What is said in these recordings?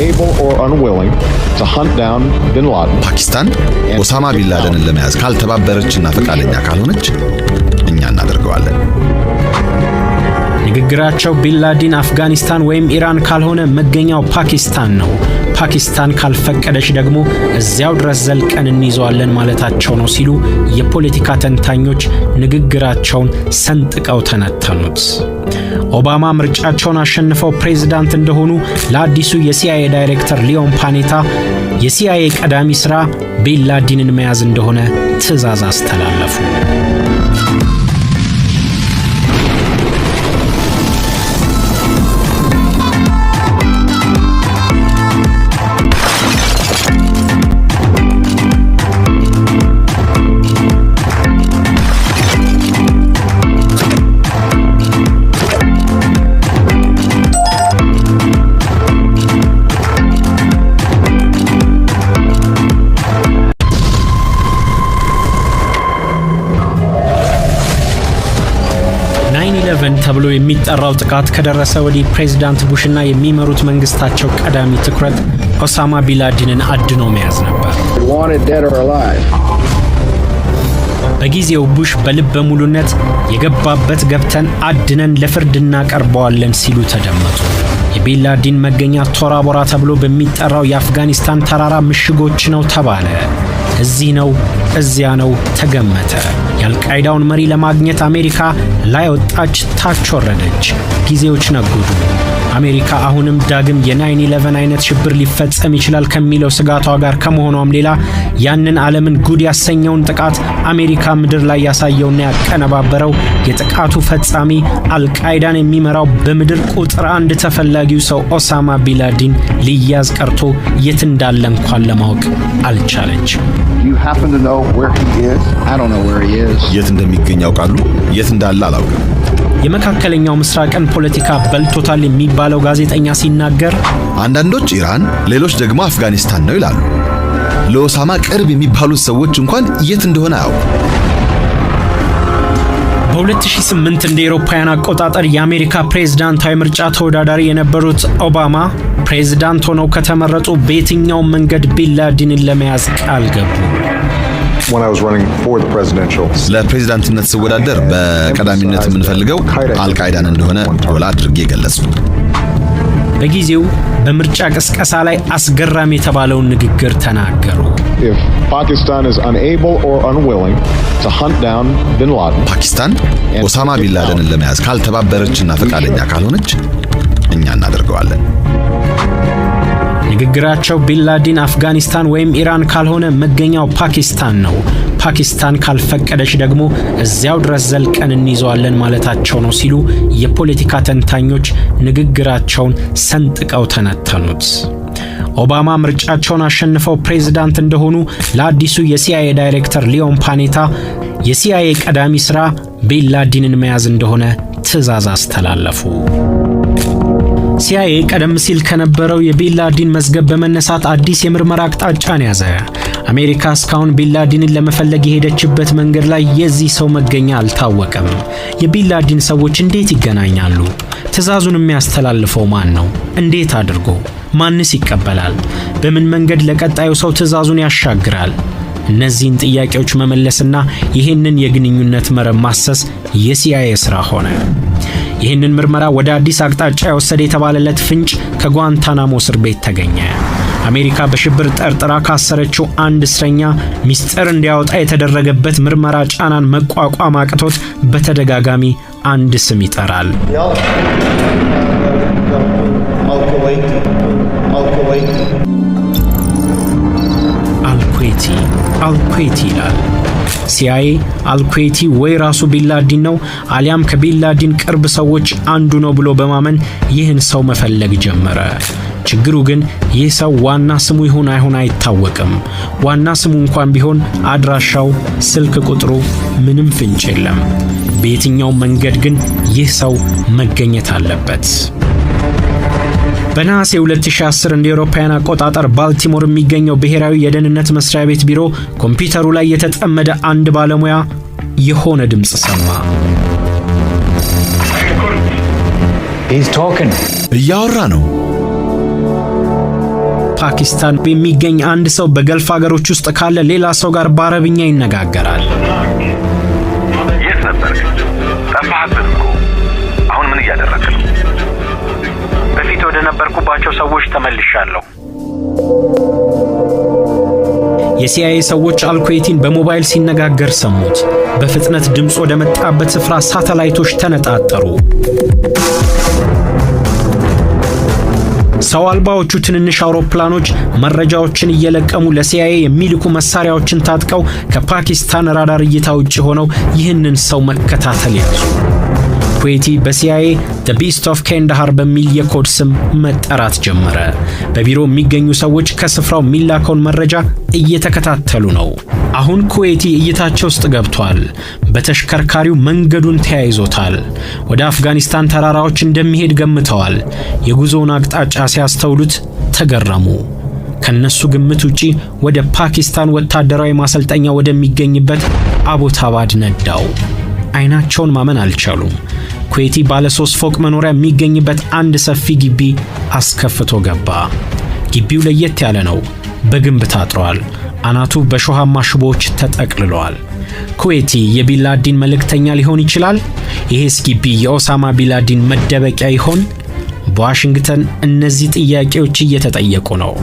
unable or unwilling to hunt down bin Laden. ፓኪስታን ኦሳማ ቢን ላደንን ለመያዝ ካልተባበረችና ፈቃደኛ ካልሆነች እኛ እናደርገዋለን። ንግግራቸው ቢንላዲን አፍጋኒስታን ወይም ኢራን ካልሆነ መገኛው ፓኪስታን ነው። ፓኪስታን ካልፈቀደች ደግሞ እዚያው ድረስ ዘልቀን እንይዘዋለን ማለታቸው ነው ሲሉ የፖለቲካ ተንታኞች ንግግራቸውን ሰንጥቀው ተነተኑት። ኦባማ ምርጫቸውን አሸንፈው ፕሬዝዳንት እንደሆኑ ለአዲሱ የሲአይኤ ዳይሬክተር ሊዮን ፓኔታ የሲአይኤ ቀዳሚ ሥራ ቢንላዲንን መያዝ እንደሆነ ትዕዛዝ አስተላለፉ። ተብሎ የሚጠራው ጥቃት ከደረሰ ወዲህ ፕሬዝዳንት ቡሽና የሚመሩት መንግስታቸው ቀዳሚ ትኩረት ኦሳማ ቢንላዲንን አድኖ መያዝ ነበር። በጊዜው ቡሽ በልበ ሙሉነት የገባበት ገብተን አድነን ለፍርድ እናቀርበዋለን ሲሉ ተደመጡ። የቢንላዲን መገኛ ቶራ ቦራ ተብሎ በሚጠራው የአፍጋኒስታን ተራራ ምሽጎች ነው ተባለ። እዚህ ነው እዚያ ነው ተገመተ። የአልቃይዳውን መሪ ለማግኘት አሜሪካ ላይ ወጣች፣ ታች ወረደች። ጊዜዎች ነጉዱ። አሜሪካ አሁንም ዳግም የ9/11 አይነት ሽብር ሊፈጸም ይችላል ከሚለው ስጋቷ ጋር ከመሆኗም ሌላ ያንን ዓለምን ጉድ ያሰኘውን ጥቃት አሜሪካ ምድር ላይ ያሳየውና ያቀነባበረው የጥቃቱ ፈጻሚ አልቃይዳን የሚመራው በምድር ቁጥር 1 ተፈላጊው ሰው ኦሳማ ቢንላዲን ሊያዝ ቀርቶ የት እንዳለ እንኳን ለማወቅ አልቻለች። የት እንደሚገኝ ያውቃሉ? የት እንዳለ አላውቅም። የመካከለኛው ምስራቅን ፖለቲካ በልቶታል የሚባለው ጋዜጠኛ ሲናገር አንዳንዶች ኢራን፣ ሌሎች ደግሞ አፍጋኒስታን ነው ይላሉ። ለኦሳማ ቅርብ የሚባሉት ሰዎች እንኳን የት እንደሆነ አያውቁ። በ2008 እንደ አውሮፓውያን አቆጣጠር የአሜሪካ ፕሬዝዳንታዊ ምርጫ ተወዳዳሪ የነበሩት ኦባማ ፕሬዝዳንት ሆነው ከተመረጡ በየትኛው መንገድ ቢንላዲንን ለመያዝ ቃል ገቡ። ለፕሬዝዳንትነት ስወዳደር በቀዳሚነት የምንፈልገው አልቃይዳን እንደሆነ ጎላ አድርጌ ገለጽኩ። በጊዜው በምርጫ ቅስቀሳ ላይ አስገራሚ የተባለውን ንግግር ተናገሩ። ፓኪስታን ኦሳማ ቢን ላደንን ለመያዝ ካልተባበረችና ፈቃደኛ ካልሆነች እኛ እናደርገዋለን። ንግግራቸው ቢንላዲን አፍጋኒስታን ወይም ኢራን ካልሆነ መገኛው ፓኪስታን ነው። ፓኪስታን ካልፈቀደች ደግሞ እዚያው ድረስ ዘልቀን እንይዘዋለን ማለታቸው ነው ሲሉ የፖለቲካ ተንታኞች ንግግራቸውን ሰንጥቀው ተነተኑት። ኦባማ ምርጫቸውን አሸንፈው ፕሬዝዳንት እንደሆኑ ለአዲሱ የሲአይኤ ዳይሬክተር ሊዮን ፓኔታ የሲአይኤ ቀዳሚ ሥራ ቢንላዲንን መያዝ እንደሆነ ትዕዛዝ አስተላለፉ። ሲአይኤ ቀደም ሲል ከነበረው የቢንላዲን መዝገብ በመነሳት አዲስ የምርመራ አቅጣጫን ያዘ። አሜሪካ እስካሁን ቢንላዲንን ለመፈለግ የሄደችበት መንገድ ላይ የዚህ ሰው መገኛ አልታወቀም። የቢንላዲን ሰዎች እንዴት ይገናኛሉ? ትዕዛዙን የሚያስተላልፈው ማን ነው? እንዴት አድርጎ? ማንስ ይቀበላል? በምን መንገድ ለቀጣዩ ሰው ትዕዛዙን ያሻግራል? እነዚህን ጥያቄዎች መመለስና ይህንን የግንኙነት መረብ ማሰስ የሲአይኤ ሥራ ሆነ። ይህንን ምርመራ ወደ አዲስ አቅጣጫ የወሰደ የተባለለት ፍንጭ ከጓንታናሞ እስር ቤት ተገኘ። አሜሪካ በሽብር ጠርጥራ ካሰረችው አንድ እስረኛ ሚስጥር እንዲያወጣ የተደረገበት ምርመራ ጫናን መቋቋም አቅቶት በተደጋጋሚ አንድ ስም ይጠራል። አልኩዌቲ ይላል። ሲአይኤ አልኩዌቲ ወይ ራሱ ቢንላዲን ነው አሊያም ከቢንላዲን ቅርብ ሰዎች አንዱ ነው ብሎ በማመን ይህን ሰው መፈለግ ጀመረ። ችግሩ ግን ይህ ሰው ዋና ስሙ ይሁን አይሁን አይታወቅም። ዋና ስሙ እንኳን ቢሆን አድራሻው፣ ስልክ ቁጥሩ ምንም ፍንጭ የለም። በየትኛው መንገድ ግን ይህ ሰው መገኘት አለበት። በነሐሴ 2010 እንደ አውሮፓውያን አቆጣጠር ባልቲሞር የሚገኘው ብሔራዊ የደህንነት መስሪያ ቤት ቢሮ ኮምፒውተሩ ላይ የተጠመደ አንድ ባለሙያ የሆነ ድምጽ ሰማ። እያወራ ነው። ፓኪስታን የሚገኝ አንድ ሰው በገልፍ ሀገሮች ውስጥ ካለ ሌላ ሰው ጋር በአረብኛ ይነጋገራል። የት ነበር? ጠፋህብን እኮ። አሁን ምን እያደረክ ነው? በፊት ወደ ነበርኩባቸው ሰዎች ተመልሻለሁ። የሲአይኤ ሰዎች አልኩዌቲን በሞባይል ሲነጋገር ሰሙት። በፍጥነት ድምፅ ወደ መጣበት ስፍራ ሳተላይቶች ተነጣጠሩ። ሰው አልባዎቹ ትንንሽ አውሮፕላኖች መረጃዎችን እየለቀሙ ለሲአይኤ የሚልኩ መሳሪያዎችን ታጥቀው ከፓኪስታን ራዳር እይታ ውጭ ሆነው ይህንን ሰው መከታተል ያዙ። ኩዌቲ በሲአይኤ ዘ ቢስት ኦፍ ካንዳሃር በሚል የኮድ ስም መጠራት ጀመረ። በቢሮ የሚገኙ ሰዎች ከስፍራው የሚላከውን መረጃ እየተከታተሉ ነው። አሁን ኩዌቲ እይታቸው ውስጥ ገብቷል። በተሽከርካሪው መንገዱን ተያይዞታል። ወደ አፍጋኒስታን ተራራዎች እንደሚሄድ ገምተዋል። የጉዞውን አቅጣጫ ሲያስተውሉት ተገረሙ። ከነሱ ግምት ውጪ ወደ ፓኪስታን ወታደራዊ ማሰልጠኛ ወደሚገኝበት አቦታባድ ነዳው። አይናቸውን ማመን አልቻሉም። ኩዌቲ ባለ 3 ፎቅ መኖሪያ የሚገኝበት አንድ ሰፊ ግቢ አስከፍቶ ገባ። ግቢው ለየት ያለ ነው። በግንብ ታጥሯል። አናቱ በሾሃማ ሽቦዎች ተጠቅልሏል። ኩዌቲ የቢንላዲን መልእክተኛ ሊሆን ይችላል? ይሄስ ግቢ የኦሳማ ቢንላዲን መደበቂያ ይሆን? በዋሽንግተን እነዚህ ጥያቄዎች እየተጠየቁ ነው።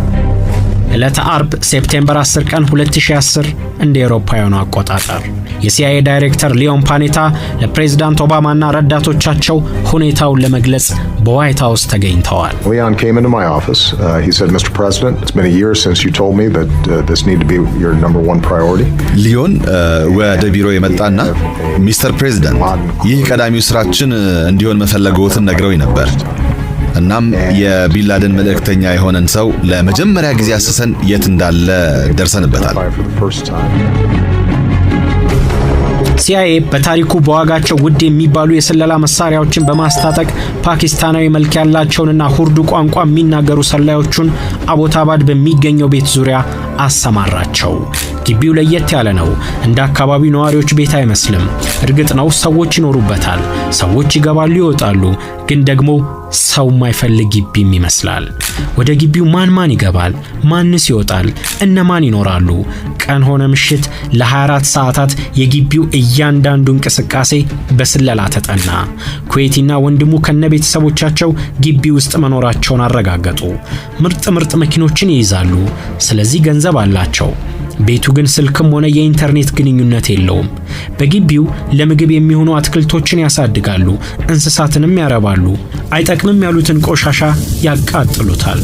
ዕለተ አርብ ሴፕቴምበር 10 ቀን 2010 እንደ አውሮፓውያኑ አቆጣጠር የሲአይኤ ዳይሬክተር ሊዮን ፓኔታ ለፕሬዝዳንት ኦባማና ረዳቶቻቸው ሁኔታውን ለመግለጽ በዋይት ሃውስ ተገኝተዋል። Leon came into my office. He said, Mr. President, it's been a year since you told me that this needed to be your number one priority. ሊዮን ወደ ቢሮ የመጣና ሚስተር ፕሬዝዳንት ይህ ቀዳሚው ስራችን እንዲሆን መፈለግዎትን ነግረውኝ ነበር። እናም የቢንላደን መልእክተኛ የሆነን ሰው ለመጀመሪያ ጊዜ አሰሰን የት እንዳለ ደርሰንበታል። ሲአይኤ በታሪኩ በዋጋቸው ውድ የሚባሉ የስለላ መሳሪያዎችን በማስታጠቅ ፓኪስታናዊ መልክ ያላቸውንና ሁርዱ ቋንቋ የሚናገሩ ሰላዮቹን አቦታባድ በሚገኘው ቤት ዙሪያ አሰማራቸው። ግቢው ለየት ያለ ነው። እንደ አካባቢው ነዋሪዎች ቤት አይመስልም። እርግጥ ነው ሰዎች ይኖሩበታል። ሰዎች ይገባሉ፣ ይወጣሉ። ግን ደግሞ ሰው የማይፈልግ ግቢም ይመስላል። ወደ ግቢው ማን ይገባል? ማንስ ይወጣል? እነማን ይኖራሉ? ቀን ሆነ ምሽት ለ24 ሰዓታት የግቢው እያንዳንዱ እንቅስቃሴ በስለላ ተጠና። ኩዌቲና ወንድሙ ከነቤተሰቦቻቸው ግቢ ውስጥ መኖራቸውን አረጋገጡ። ምርጥ መኪኖችን ይይዛሉ። ስለዚህ ገንዘብ አላቸው። ቤቱ ግን ስልክም ሆነ የኢንተርኔት ግንኙነት የለውም። በግቢው ለምግብ የሚሆኑ አትክልቶችን ያሳድጋሉ፣ እንስሳትንም ያረባሉ። አይጠቅምም ያሉትን ቆሻሻ ያቃጥሉታል።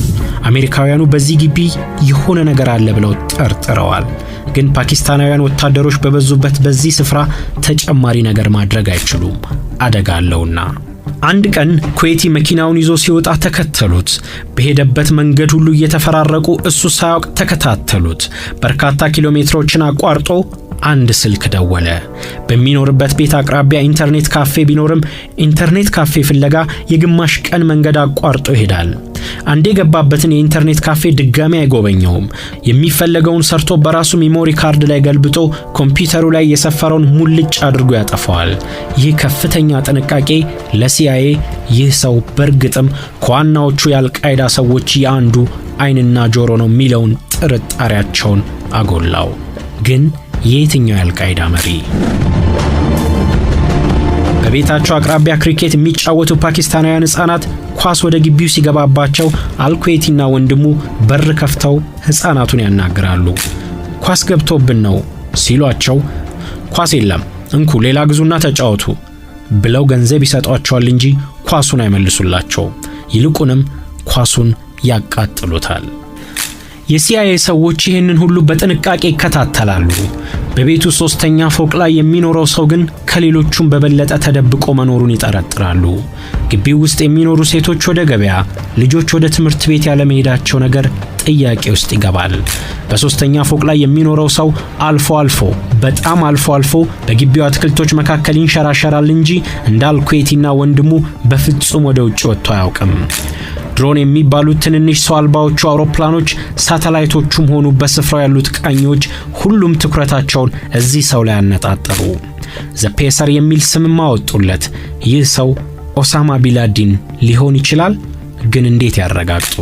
አሜሪካውያኑ በዚህ ግቢ የሆነ ነገር አለ ብለው ጠርጥረዋል። ግን ፓኪስታናውያን ወታደሮች በበዙበት በዚህ ስፍራ ተጨማሪ ነገር ማድረግ አይችሉም፣ አደጋ አለውና። አንድ ቀን ኩዌቲ መኪናውን ይዞ ሲወጣ ተከተሉት። በሄደበት መንገድ ሁሉ እየተፈራረቁ እሱ ሳያውቅ ተከታተሉት። በርካታ ኪሎ ሜትሮችን አቋርጦ አንድ ስልክ ደወለ። በሚኖርበት ቤት አቅራቢያ ኢንተርኔት ካፌ ቢኖርም ኢንተርኔት ካፌ ፍለጋ የግማሽ ቀን መንገድ አቋርጦ ይሄዳል። አንዴ የገባበትን የኢንተርኔት ካፌ ድጋሚ አይጎበኘውም። የሚፈለገውን ሰርቶ በራሱ ሜሞሪ ካርድ ላይ ገልብጦ ኮምፒውተሩ ላይ የሰፈረውን ሙልጭ አድርጎ ያጠፋዋል። ይህ ከፍተኛ ጥንቃቄ ለሲአይኤ ይህ ሰው በእርግጥም ከዋናዎቹ የአልቃይዳ ሰዎች የአንዱ አይንና ጆሮ ነው የሚለውን ጥርጣሬያቸውን አጎላው። ግን የየትኛው የአልቃይዳ መሪ? በቤታቸው አቅራቢያ ክሪኬት የሚጫወቱ ፓኪስታናውያን ሕፃናት ኳስ ወደ ግቢው ሲገባባቸው አልኩዌቲና ወንድሙ በር ከፍተው ሕፃናቱን ያናግራሉ። ኳስ ገብቶብን ነው ሲሏቸው ኳስ የለም እንኩ ሌላ ግዙና ተጫወቱ ብለው ገንዘብ ይሰጧቸዋል እንጂ ኳሱን አይመልሱላቸው። ይልቁንም ኳሱን ያቃጥሉታል። የሲአይኤ ሰዎች ይህንን ሁሉ በጥንቃቄ ይከታተላሉ። በቤቱ 3ኛ ፎቅ ላይ የሚኖረው ሰው ግን ከሌሎቹም በበለጠ ተደብቆ መኖሩን ይጠረጥራሉ። ግቢው ውስጥ የሚኖሩ ሴቶች ወደ ገበያ፣ ልጆች ወደ ትምህርት ቤት ያለ መሄዳቸው ነገር ጥያቄ ውስጥ ይገባል። በ3ኛ ፎቅ ላይ የሚኖረው ሰው በጣም አልፎ አልፎ በግቢው አትክልቶች መካከል ይንሸራሸራል እንጂ እንደ አልኩዌቲና ወንድሙ በፍጹም ወደ ውጭ ወጥቶ አያውቅም። ድሮን የሚባሉት ትንንሽ ሰው አልባዎቹ አውሮፕላኖች፣ ሳተላይቶቹም ሆኑ በስፍራው ያሉት ቃኞች ሁሉም ትኩረታቸውን እዚህ ሰው ላይ አነጣጠሩ። ዘ ፔሰር የሚል ስም አወጡለት። ይህ ሰው ኦሳማ ቢንላዲን ሊሆን ይችላል? ግን እንዴት ያረጋግጡ?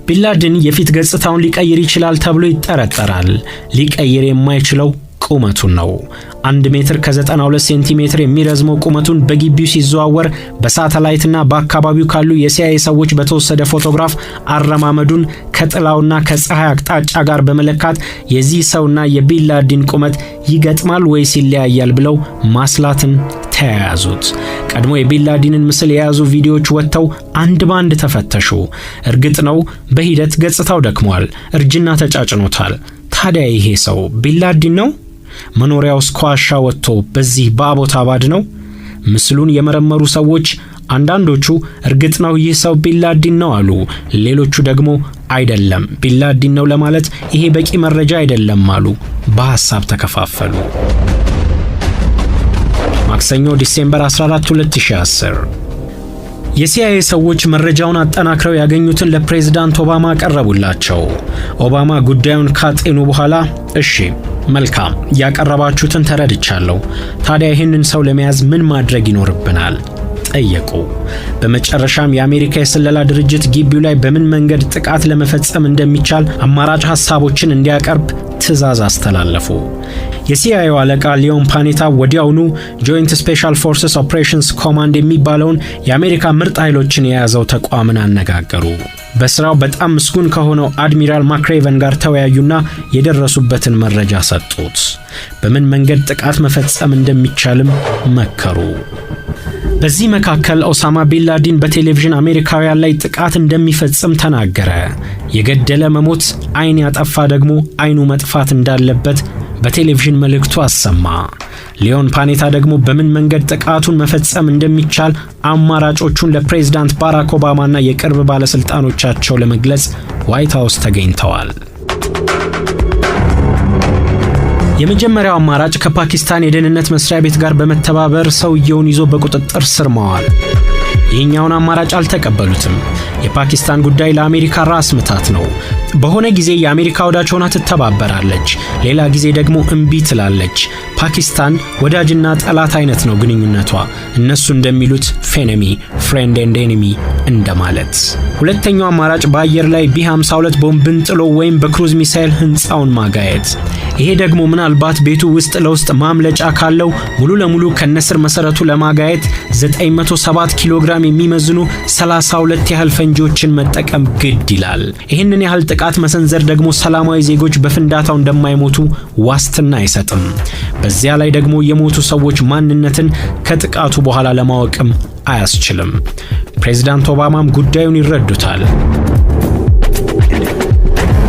ቢንላደን የፊት ገጽታውን ሊቀይር ይችላል ተብሎ ይጠረጠራል። ሊቀይር የማይችለው ቁመቱን ነው። 1 ሜትር ከ92 ሴንቲሜትር የሚረዝመው ቁመቱን በግቢው ሲዘዋወር በሳተላይትና በአካባቢው ካሉ የሲአይኤ ሰዎች በተወሰደ ፎቶግራፍ አረማመዱን ከጥላውና ከፀሐይ አቅጣጫ ጋር በመለካት የዚህ ሰውና የቢንላደን ቁመት ይገጥማል ወይስ ይለያያል ብለው ማስላትን ተያያዙት። ቀድሞ የቢንላደንን ምስል የያዙ ቪዲዮዎች ወጥተው አንድ ባንድ ተፈተሹ። እርግጥ ነው በሂደት ገጽታው ደክሟል፣ እርጅና ተጫጭኖታል። ታዲያ ይሄ ሰው ቢንላደን ነው? መኖሪያው ስኳሻ ወጥቶ በዚህ በአቦታባድ ነው? ምስሉን የመረመሩ ሰዎች አንዳንዶቹ እርግጥ ነው ይህ ሰው ቢንላደን ነው አሉ። ሌሎቹ ደግሞ አይደለም ቢንላደን ነው ለማለት ይሄ በቂ መረጃ አይደለም አሉ። በሐሳብ ተከፋፈሉ። ማክሰኞ ዲሴምበር 14 2010 የሲአይኤ ሰዎች መረጃውን አጠናክረው ያገኙትን ለፕሬዝዳንት ኦባማ ቀረቡላቸው። ኦባማ ጉዳዩን ካጤኑ በኋላ እሺ መልካም ያቀረባችሁትን ተረድቻለሁ፣ ታዲያ ይህንን ሰው ለመያዝ ምን ማድረግ ይኖርብናል ጠየቁ። በመጨረሻም የአሜሪካ የስለላ ድርጅት ግቢው ላይ በምን መንገድ ጥቃት ለመፈጸም እንደሚቻል አማራጭ ሐሳቦችን እንዲያቀርብ ትዕዛዝ አስተላለፉ። የሲአይኤው አለቃ ሊዮን ፓኔታ ወዲያውኑ ጆይንት ስፔሻል ፎርስስ ኦፕሬሽንስ ኮማንድ የሚባለውን የአሜሪካ ምርጥ ኃይሎችን የያዘው ተቋምን አነጋገሩ። በስራው በጣም ምስጉን ከሆነው አድሚራል ማክሬቨን ጋር ተወያዩና የደረሱበትን መረጃ ሰጡት። በምን መንገድ ጥቃት መፈጸም እንደሚቻልም መከሩ። በዚህ መካከል ኦሳማ ቢንላደን በቴሌቪዥን አሜሪካውያን ላይ ጥቃት እንደሚፈጽም ተናገረ። የገደለ መሞት፣ አይን ያጠፋ ደግሞ አይኑ መጥፋት እንዳለበት በቴሌቪዥን መልእክቱ አሰማ። ሊዮን ፓኔታ ደግሞ በምን መንገድ ጥቃቱን መፈጸም እንደሚቻል አማራጮቹን ለፕሬዝዳንት ባራክ ኦባማና የቅርብ ባለስልጣኖቻቸው ለመግለጽ ዋይት ሃውስ ተገኝተዋል። የመጀመሪያው አማራጭ ከፓኪስታን የደህንነት መስሪያ ቤት ጋር በመተባበር ሰውየውን ይዞ በቁጥጥር ስር ማዋል። ይህኛውን አማራጭ አልተቀበሉትም። የፓኪስታን ጉዳይ ለአሜሪካ ራስ ምታት ነው። በሆነ ጊዜ የአሜሪካ ወዳጅ ሆና ትተባበራለች፣ ሌላ ጊዜ ደግሞ እምቢ ትላለች። ፓኪስታን ወዳጅና ጠላት አይነት ነው ግንኙነቷ። እነሱ እንደሚሉት ፌነሚ ፍሬንድ ኤንድ ኤኒሚ እንደማለት። ሁለተኛው አማራጭ በአየር ላይ ቢ52 ቦምብን ጥሎ ወይም በክሩዝ ሚሳይል ህንፃውን ማጋየት። ይሄ ደግሞ ምናልባት ቤቱ ውስጥ ለውስጥ ማምለጫ ካለው ሙሉ ለሙሉ ከነስር መሰረቱ ለማጋየት 907 ኪሎ ግራም የሚመዝኑ 32 ያህል ፈንጂዎችን መጠቀም ግድ ይላል። ይህንን ያህል ጥቃት መሰንዘር ደግሞ ሰላማዊ ዜጎች በፍንዳታው እንደማይሞቱ ዋስትና አይሰጥም። በዚያ ላይ ደግሞ የሞቱ ሰዎች ማንነትን ከጥቃቱ በኋላ ለማወቅም አያስችልም። ፕሬዝዳንት ኦባማም ጉዳዩን ይረዱታል።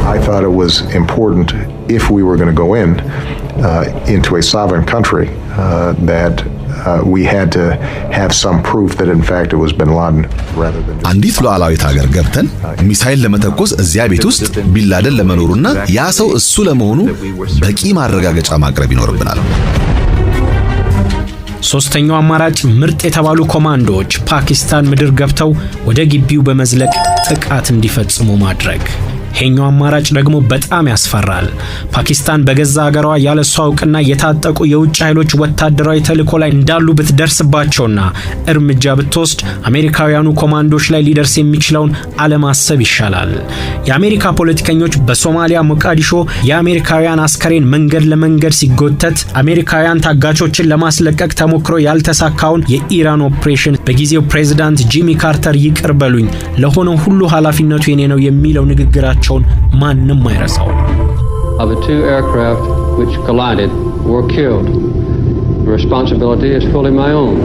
I thought it was important if we were going to go into a sovereign country that we had to have some proof that in fact it was bin Laden rather than አንዲት ሉዓላዊት ሀገር ገብተን ሚሳኤል ለመተኮስ እዚያ ቤት ውስጥ ቢንላደን ለመኖሩና ያ ሰው እሱ ለመሆኑ በቂ ማረጋገጫ ማቅረብ ይኖርብናል። ሶስተኛው አማራጭ ምርጥ የተባሉ ኮማንዶዎች ፓኪስታን ምድር ገብተው ወደ ግቢው በመዝለቅ ጥቃት እንዲፈጽሙ ማድረግ። ይሄኛው አማራጭ ደግሞ በጣም ያስፈራል። ፓኪስታን በገዛ ሀገሯ ያለሷ እውቅና የታጠቁ የውጭ ኃይሎች ወታደራዊ ተልዕኮ ላይ እንዳሉ ብትደርስባቸውና እርምጃ ብትወስድ አሜሪካውያኑ ኮማንዶች ላይ ሊደርስ የሚችለውን አለማሰብ ይሻላል። የአሜሪካ ፖለቲከኞች በሶማሊያ ሞቃዲሾ የአሜሪካውያን አስከሬን መንገድ ለመንገድ ሲጎተት አሜሪካውያን ታጋቾችን ለማስለቀቅ ተሞክሮ ያልተሳካውን የኢራን ኦፕሬሽን በጊዜው ፕሬዝዳንት ጂሚ ካርተር ይቅር በሉኝ ለሆነው ሁሉ ኃላፊነቱ የኔ ነው የሚለው ንግግራቸው ማንም አይረሳው። Of the two aircraft which collided were killed. The responsibility is fully my own.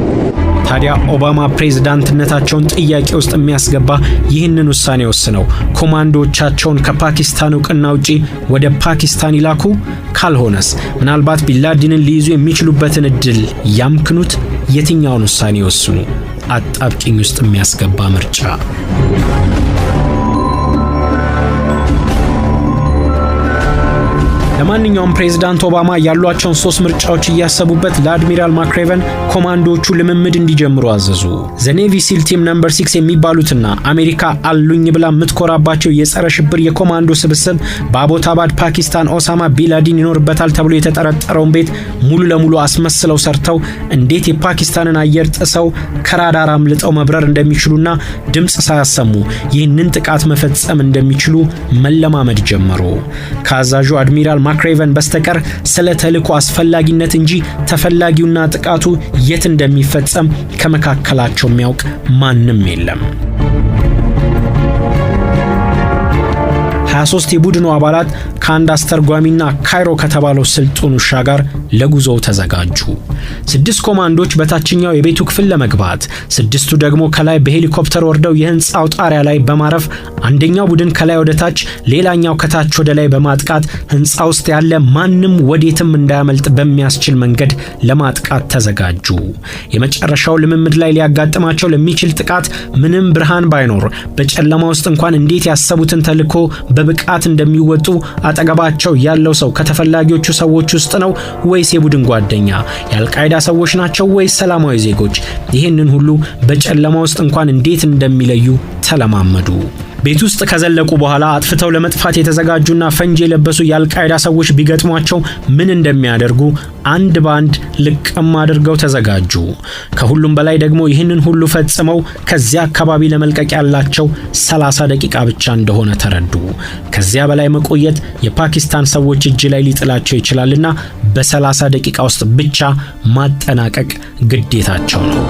ታዲያ ኦባማ ፕሬዝዳንትነታቸውን ጥያቄ ውስጥ የሚያስገባ ይህንን ውሳኔ ወስነው ኮማንዶዎቻቸውን ከፓኪስታን እውቅና ውጪ ወደ ፓኪስታን ይላኩ? ካልሆነስ ምናልባት ቢንላደንን ሊይዙ የሚችሉበትን እድል ያምክኑት? የትኛውን ውሳኔ ወስኑ? አጣብቂኝ ውስጥ የሚያስገባ ምርጫ። ለማንኛውም ፕሬዝዳንት ኦባማ ያሏቸውን 3 ምርጫዎች እያሰቡበት ለአድሚራል ማክሬቨን ኮማንዶዎቹ ልምምድ እንዲጀምሩ አዘዙ። ዘኔቪ ሲል ቲም ነምበር 6 የሚባሉትና አሜሪካ አሉኝ ብላ የምትኮራባቸው የጸረ ሽብር የኮማንዶ ስብስብ በአቦታባድ ፓኪስታን ኦሳማ ቢንላዲን ይኖርበታል ተብሎ የተጠረጠረውን ቤት ሙሉ ለሙሉ አስመስለው ሰርተው እንዴት የፓኪስታንን አየር ጥሰው ከራዳር አምልጠው መብረር እንደሚችሉና ድምጽ ሳያሰሙ ይህንን ጥቃት መፈጸም እንደሚችሉ መለማመድ ጀመሩ። ከአዛዡ አድሚራል ማክሬቨን በስተቀር ስለ ተልዕኮ አስፈላጊነት እንጂ ተፈላጊውና ጥቃቱ የት እንደሚፈጸም ከመካከላቸው የሚያውቅ ማንም የለም። 23 የቡድኑ አባላት ከአንድ አስተርጓሚና ካይሮ ከተባለው ስልጡን ውሻ ጋር ለጉዞው ተዘጋጁ። 6 ኮማንዶች በታችኛው የቤቱ ክፍል ለመግባት፣ 6ቱ ደግሞ ከላይ በሄሊኮፕተር ወርደው የህንጻው ጣሪያ ላይ በማረፍ አንደኛው ቡድን ከላይ ወደ ታች፣ ሌላኛው ከታች ወደ ላይ በማጥቃት ህንጻ ውስጥ ያለ ማንም ወዴትም እንዳያመልጥ በሚያስችል መንገድ ለማጥቃት ተዘጋጁ። የመጨረሻው ልምምድ ላይ ሊያጋጥማቸው ለሚችል ጥቃት ምንም ብርሃን ባይኖር በጨለማ ውስጥ እንኳን እንዴት ያሰቡትን ተልዕኮ በብቃት እንደሚወጡ አጠገባቸው ያለው ሰው ከተፈላጊዎቹ ሰዎች ውስጥ ነው ወይስ የቡድን ጓደኛ? የአልቃይዳ ሰዎች ናቸው ወይስ ሰላማዊ ዜጎች? ይህንን ሁሉ በጨለማ ውስጥ እንኳን እንዴት እንደሚለዩ ተለማመዱ። ቤት ውስጥ ከዘለቁ በኋላ አጥፍተው ለመጥፋት የተዘጋጁና ፈንጂ የለበሱ የአልቃይዳ ሰዎች ቢገጥሟቸው ምን እንደሚያደርጉ አንድ ባንድ ልቅም አድርገው ተዘጋጁ። ከሁሉም በላይ ደግሞ ይህንን ሁሉ ፈጽመው ከዚያ አካባቢ ለመልቀቅ ያላቸው 30 ደቂቃ ብቻ እንደሆነ ተረዱ። ከዚያ በላይ መቆየት የፓኪስታን ሰዎች እጅ ላይ ሊጥላቸው ይችላልና በ30 ደቂቃ ውስጥ ብቻ ማጠናቀቅ ግዴታቸው ነው።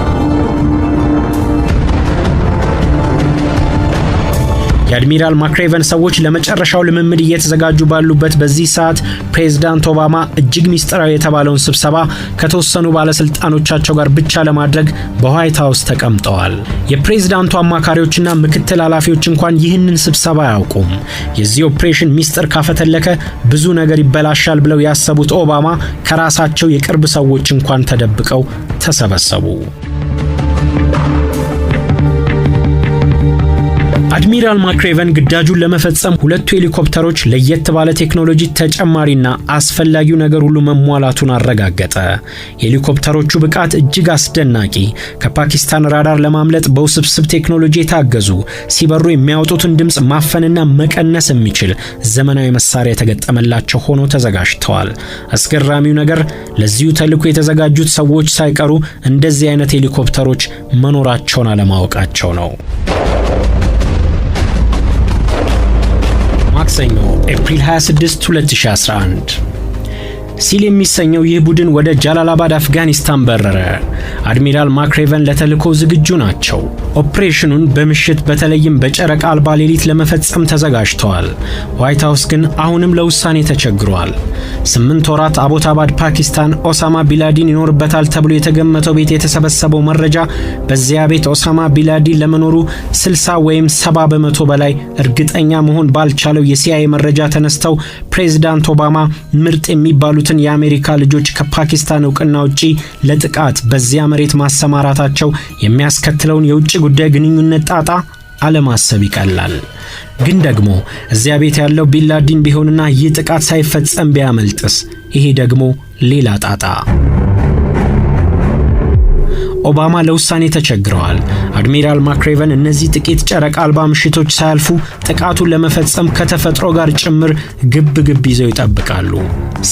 የአድሚራል ማክሬቨን ሰዎች ለመጨረሻው ልምምድ እየተዘጋጁ ባሉበት በዚህ ሰዓት ፕሬዝዳንት ኦባማ እጅግ ሚስጥራዊ የተባለውን ስብሰባ ከተወሰኑ ባለስልጣኖቻቸው ጋር ብቻ ለማድረግ በዋይት ሃውስ ተቀምጠዋል። የፕሬዝዳንቱ አማካሪዎችና ምክትል ኃላፊዎች እንኳን ይህንን ስብሰባ አያውቁም። የዚህ ኦፕሬሽን ሚስጥር ካፈተለከ ብዙ ነገር ይበላሻል ብለው ያሰቡት ኦባማ ከራሳቸው የቅርብ ሰዎች እንኳን ተደብቀው ተሰበሰቡ። አድሚራል ማክሬቨን ግዳጁን ለመፈጸም 2 ሄሊኮፕተሮች ለየት ባለ ቴክኖሎጂ ተጨማሪና አስፈላጊው ነገር ሁሉ መሟላቱን አረጋገጠ። የሄሊኮፕተሮቹ ብቃት እጅግ አስደናቂ፣ ከፓኪስታን ራዳር ለማምለጥ በውስብስብ ቴክኖሎጂ የታገዙ፣ ሲበሩ የሚያወጡትን ድምጽ ማፈንና መቀነስ የሚችል ዘመናዊ መሳሪያ የተገጠመላቸው ሆኖ ተዘጋጅተዋል። አስገራሚው ነገር ለዚሁ ተልዕኮ የተዘጋጁት ሰዎች ሳይቀሩ እንደዚህ አይነት ሄሊኮፕተሮች መኖራቸውን አለማወቃቸው ነው። ማክሰኞ ኤፕሪል 26 2011 ሲል የሚሰኘው ይህ ቡድን ወደ ጃላላባድ አፍጋኒስታን በረረ። አድሚራል ማክሬቨን ለተልዕኮ ዝግጁ ናቸው። ኦፕሬሽኑን በምሽት በተለይም በጨረቃ አልባ ሌሊት ለመፈጸም ተዘጋጅተዋል። ዋይት ሃውስ ግን አሁንም ለውሳኔ ተቸግሯል። 8 ወራት አቦታባድ ፓኪስታን ኦሳማ ቢንላዲን ይኖርበታል ተብሎ የተገመተው ቤት የተሰበሰበው መረጃ በዚያ ቤት ኦሳማ ቢንላዲን ለመኖሩ 60 ወይም 70 በመቶ በላይ እርግጠኛ መሆን ባልቻለው የሲአይኤ መረጃ ተነስተው ፕሬዝዳንት ኦባማ ምርጥ የሚባሉትን የአሜሪካ ልጆች ከፓኪስታን እውቅና ውጪ ለጥቃት በዚያ መሬት ማሰማራታቸው የሚያስከትለውን የውጭ ጉዳይ ግንኙነት ጣጣ አለማሰብ ይቀላል። ግን ደግሞ እዚያ ቤት ያለው ቢንላዲን ቢሆንና ይህ ጥቃት ሳይፈጸም ቢያመልጥስ? ይሄ ደግሞ ሌላ ጣጣ። ኦባማ ለውሳኔ ተቸግረዋል። አድሚራል ማክሬቨን እነዚህ ጥቂት ጨረቃ አልባ ምሽቶች ሳያልፉ ጥቃቱን ለመፈጸም ከተፈጥሮ ጋር ጭምር ግብ ይዘው ይጠብቃሉ።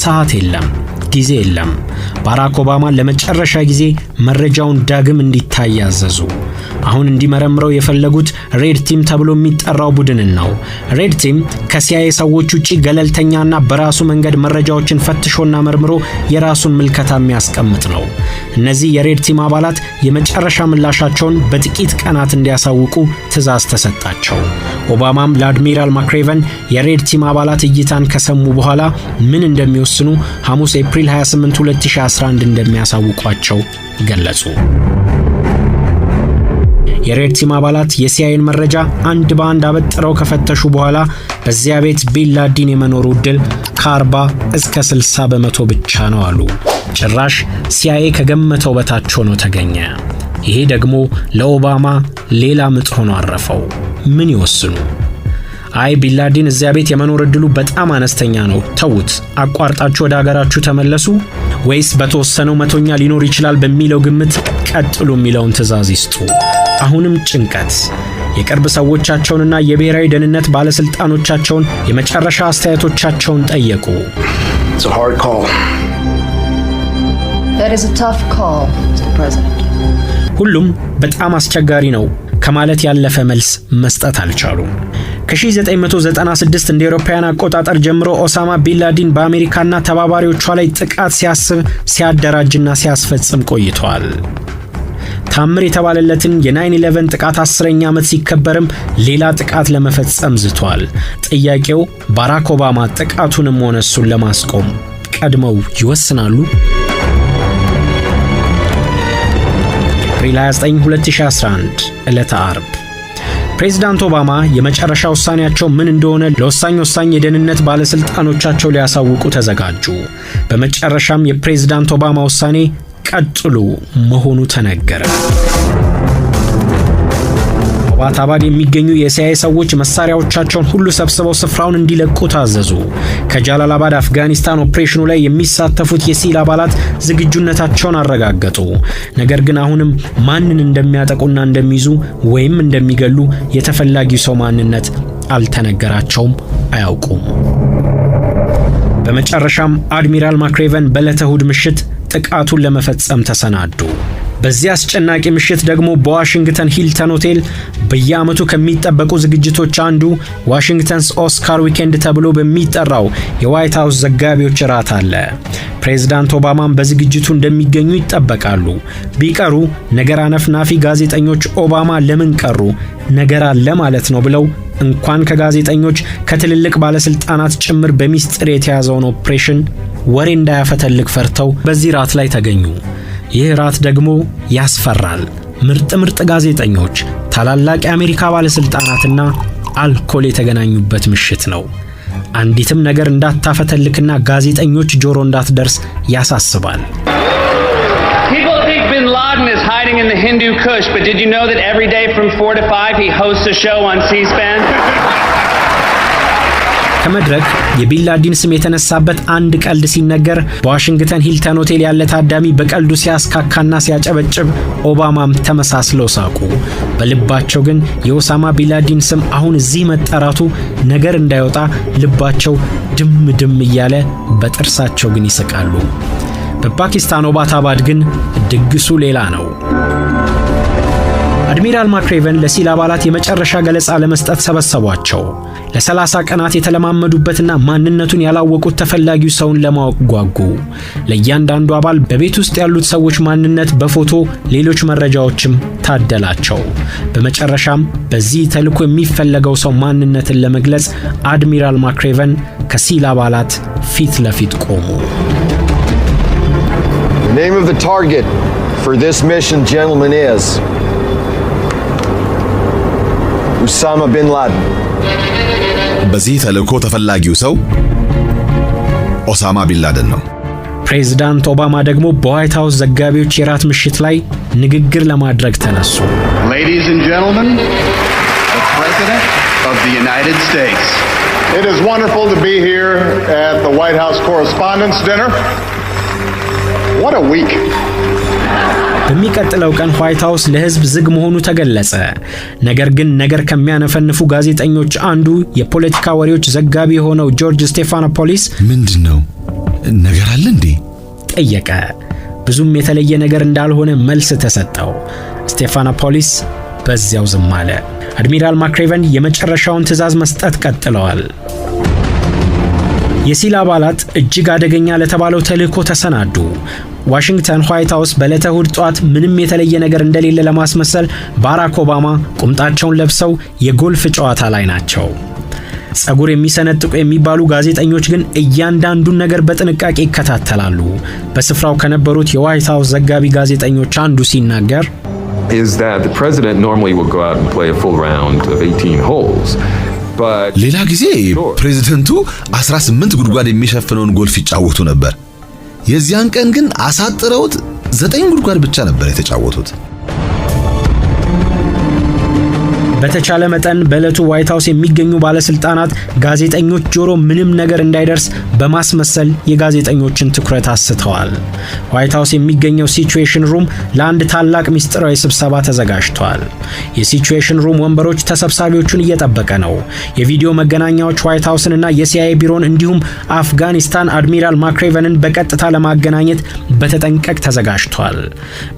ሰዓት የለም፣ ጊዜ የለም። ባራክ ኦባማ ለመጨረሻ ጊዜ መረጃውን ዳግም እንዲታይ ያዘዙ። አሁን እንዲመረምረው የፈለጉት ሬድ ቲም ተብሎ የሚጠራው ቡድንን ነው። ሬድ ቲም ከሲአይኤ ሰዎች ውጪ ገለልተኛና በራሱ መንገድ መረጃዎችን ፈትሾና መርምሮ የራሱን ምልከታ የሚያስቀምጥ ነው። እነዚህ የሬድ ቲም አባላት የመጨረሻ ምላሻቸውን በጥቂት ቀናት እንዲያሳውቁ ትዕዛዝ ተሰጣቸው። ኦባማም ለአድሚራል ማክሬቨን የሬድ ቲም አባላት እይታን ከሰሙ በኋላ ምን እንደሚወስኑ ሐሙስ ኤፕሪል 28 2011 እንደሚያሳውቋቸው ገለጹ። የሬድ ቲም አባላት የሲአይኤን መረጃ አንድ በአንድ አበጥረው ከፈተሹ በኋላ በዚያ ቤት ቢንላዲን የመኖሩ ዕድል ከ40 እስከ 60 በመቶ ብቻ ነው አሉ። ጭራሽ ሲአይኤ ከገመተው በታች ሆኖ ተገኘ። ይሄ ደግሞ ለኦባማ ሌላ ምጥ ሆኖ አረፈው። ምን ይወስኑ? አይ ቢንላዲን እዚያ ቤት የመኖር እድሉ በጣም አነስተኛ ነው፣ ተውት፣ አቋርጣችሁ ወደ ሀገራችሁ ተመለሱ፣ ወይስ በተወሰነው መቶኛ ሊኖር ይችላል በሚለው ግምት ቀጥሉ የሚለውን ትዕዛዝ ይስጡ። አሁንም ጭንቀት። የቅርብ ሰዎቻቸውንና የብሔራዊ ደህንነት ባለስልጣኖቻቸውን የመጨረሻ አስተያየቶቻቸውን ጠየቁ። It's a hard call. That is a tough call, Mr. President. ሁሉም በጣም አስቸጋሪ ነው ከማለት ያለፈ መልስ መስጠት አልቻሉም። ከ1996 እንደ አውሮፓውያን አቆጣጠር ጀምሮ ኦሳማ ቢንላዲን በአሜሪካና ተባባሪዎቿ ላይ ጥቃት ሲያስብ ሲያደራጅና ሲያስፈጽም ቆይቷል። ታምር የተባለለትን የ9/11 ጥቃት 10ኛ ዓመት ሲከበርም ሌላ ጥቃት ለመፈጸም ዝቷል። ጥያቄው ባራክ ኦባማ ጥቃቱንም ሆነ እሱን ለማስቆም ቀድመው ይወስናሉ? ኤፕሪል 29 2011 ዕለተ አርብ ፕሬዝዳንት ኦባማ የመጨረሻ ውሳኔያቸው ምን እንደሆነ ለወሳኝ የደህንነት ባለስልጣኖቻቸው ሊያሳውቁ ተዘጋጁ። በመጨረሻም የፕሬዝዳንት ኦባማ ውሳኔ ቀጥሉ መሆኑ ተነገረ። በአባታባድ የሚገኙ የሲአይኤ ሰዎች መሳሪያዎቻቸውን ሁሉ ሰብስበው ስፍራውን እንዲለቁ ታዘዙ። ከጃላላባድ አፍጋኒስታን ኦፕሬሽኑ ላይ የሚሳተፉት የሲል አባላት ዝግጁነታቸውን አረጋገጡ። ነገር ግን አሁንም ማንን እንደሚያጠቁና እንደሚይዙ ወይም እንደሚገሉ የተፈላጊው ሰው ማንነት አልተነገራቸውም፣ አያውቁም። በመጨረሻም አድሚራል ማክሬቨን በዕለተ እሁድ ምሽት ጥቃቱን ለመፈጸም ተሰናዱ። በዚህ አስጨናቂ ምሽት ደግሞ በዋሽንግተን ሂልተን ሆቴል በየዓመቱ ከሚጠበቁ ዝግጅቶች አንዱ ዋሽንግተንስ ኦስካር ዊኬንድ ተብሎ በሚጠራው የዋይት ሃውስ ዘጋቢዎች ራት አለ። ፕሬዝዳንት ኦባማም በዝግጅቱ እንደሚገኙ ይጠበቃሉ። ቢቀሩ ነገር አነፍናፊ ጋዜጠኞች ኦባማ ለምን ቀሩ ነገር አለ ማለት ነው ብለው እንኳን ከጋዜጠኞች ከትልልቅ ባለስልጣናት ጭምር በሚስጥር የተያዘውን ኦፕሬሽን ወሬ እንዳያፈተልክ ፈርተው በዚህ ራት ላይ ተገኙ። ይህ ራት ደግሞ ያስፈራል። ምርጥ ጋዜጠኞች፣ ታላላቅ የአሜሪካ ባለስልጣናትና አልኮል የተገናኙበት ምሽት ነው። አንዲትም ነገር እንዳታፈተልክና ጋዜጠኞች ጆሮ እንዳትደርስ ያሳስባል። People think bin Laden is hiding in the Hindu Kush, but did you know that every day from 4 to 5 he hosts a show on C-SPAN? ከመድረክ የቢንላዲን ስም የተነሳበት አንድ ቀልድ ሲነገር በዋሽንግተን ሂልተን ሆቴል ያለ ታዳሚ በቀልዱ ሲያስካካና ሲያጨበጭብ ኦባማም ተመሳስለው ሳቁ። በልባቸው ግን የኦሳማ ቢንላዲን ስም አሁን እዚህ መጠራቱ ነገር እንዳይወጣ ልባቸው ድም እያለ በጥርሳቸው ግን ይስቃሉ። በፓኪስታን ኦባታባድ ግን ድግሱ ሌላ ነው። አድሚራል ማክሬቨን ለሲል አባላት የመጨረሻ ገለጻ ለመስጠት ሰበሰቧቸው። ለ30 ቀናት የተለማመዱበትና ማንነቱን ያላወቁት ተፈላጊው ሰውን ለማወቅ ጓጉ። ለእያንዳንዱ አባል በቤት ውስጥ ያሉት ሰዎች ማንነት በፎቶ ሌሎች መረጃዎችም ታደላቸው። በመጨረሻም በዚህ ተልዕኮ የሚፈለገው ሰው ማንነትን ለመግለጽ አድሚራል ማክሬቨን ከሲል አባላት ፊት ለፊት ቆሙ። The name of the target for this mission, gentlemen, is Osama bin Laden. በዚህ ተልእኮ ተፈላጊው ሰው ኦሳማ ቢንላደን ነው። ፕሬዝዳንት ኦባማ ደግሞ በዋይት ሃውስ ዘጋቢዎች የራት ምሽት ላይ ንግግር ለማድረግ ተነሱ። Ladies and gentlemen, the President of the United States. It is wonderful to be here at the White House Correspondents' Dinner. What a week. በሚቀጥለው ቀን ዋይት ሃውስ ለህዝብ ዝግ መሆኑ ተገለጸ። ነገር ግን ነገር ከሚያነፈንፉ ጋዜጠኞች አንዱ የፖለቲካ ወሬዎች ዘጋቢ የሆነው ጆርጅ ስቴፋኖፖሊስ ምንድነው ነገር አለ እንዴ ጠየቀ። ብዙም የተለየ ነገር እንዳልሆነ መልስ ተሰጠው። ስቴፋኖፖሊስ በዚያው ዝም አለ። አድሚራል ማክሬቨን የመጨረሻውን ትዕዛዝ መስጠት ቀጥለዋል። የሲል አባላት እጅግ አደገኛ ለተባለው ተልዕኮ ተሰናዱ። ዋሽንግተን ዋይት ሃውስ በዕለተ እሁድ ጧት ምንም የተለየ ነገር እንደሌለ ለማስመሰል ባራክ ኦባማ ቁምጣቸውን ለብሰው የጎልፍ ጨዋታ ላይ ናቸው። ጸጉር የሚሰነጥቁ የሚባሉ ጋዜጠኞች ግን እያንዳንዱን ነገር በጥንቃቄ ይከታተላሉ። በስፍራው ከነበሩት የዋይት ሃውስ ዘጋቢ ጋዜጠኞች አንዱ ሲናገር is that the president normally will go out and play a full round of 18 holes. ሌላ ጊዜ ፕሬዝዳንቱ 18 ጉድጓድ የሚሸፍነውን ጎልፍ ይጫወቱ ነበር። የዚያን ቀን ግን አሳጥረውት 9 ጉድጓድ ብቻ ነበር የተጫወቱት። በተቻለ መጠን በዕለቱ ዋይት ሃውስ የሚገኙ ባለስልጣናት ጋዜጠኞች ጆሮ ምንም ነገር እንዳይደርስ በማስመሰል የጋዜጠኞችን ትኩረት አስተዋል። ዋይት ሃውስ የሚገኘው ሲቹዌሽን ሩም ለአንድ ታላቅ ሚስጥራዊ ስብሰባ ተዘጋጅቷል። የሲቹዌሽን ሩም ወንበሮች ተሰብሳቢዎቹን እየጠበቀ ነው። የቪዲዮ መገናኛዎች ዋይት ሃውስንና የሲአይኤ ቢሮን እንዲሁም አፍጋኒስታን አድሚራል ማክሬቨንን በቀጥታ ለማገናኘት በተጠንቀቅ ተዘጋጅቷል።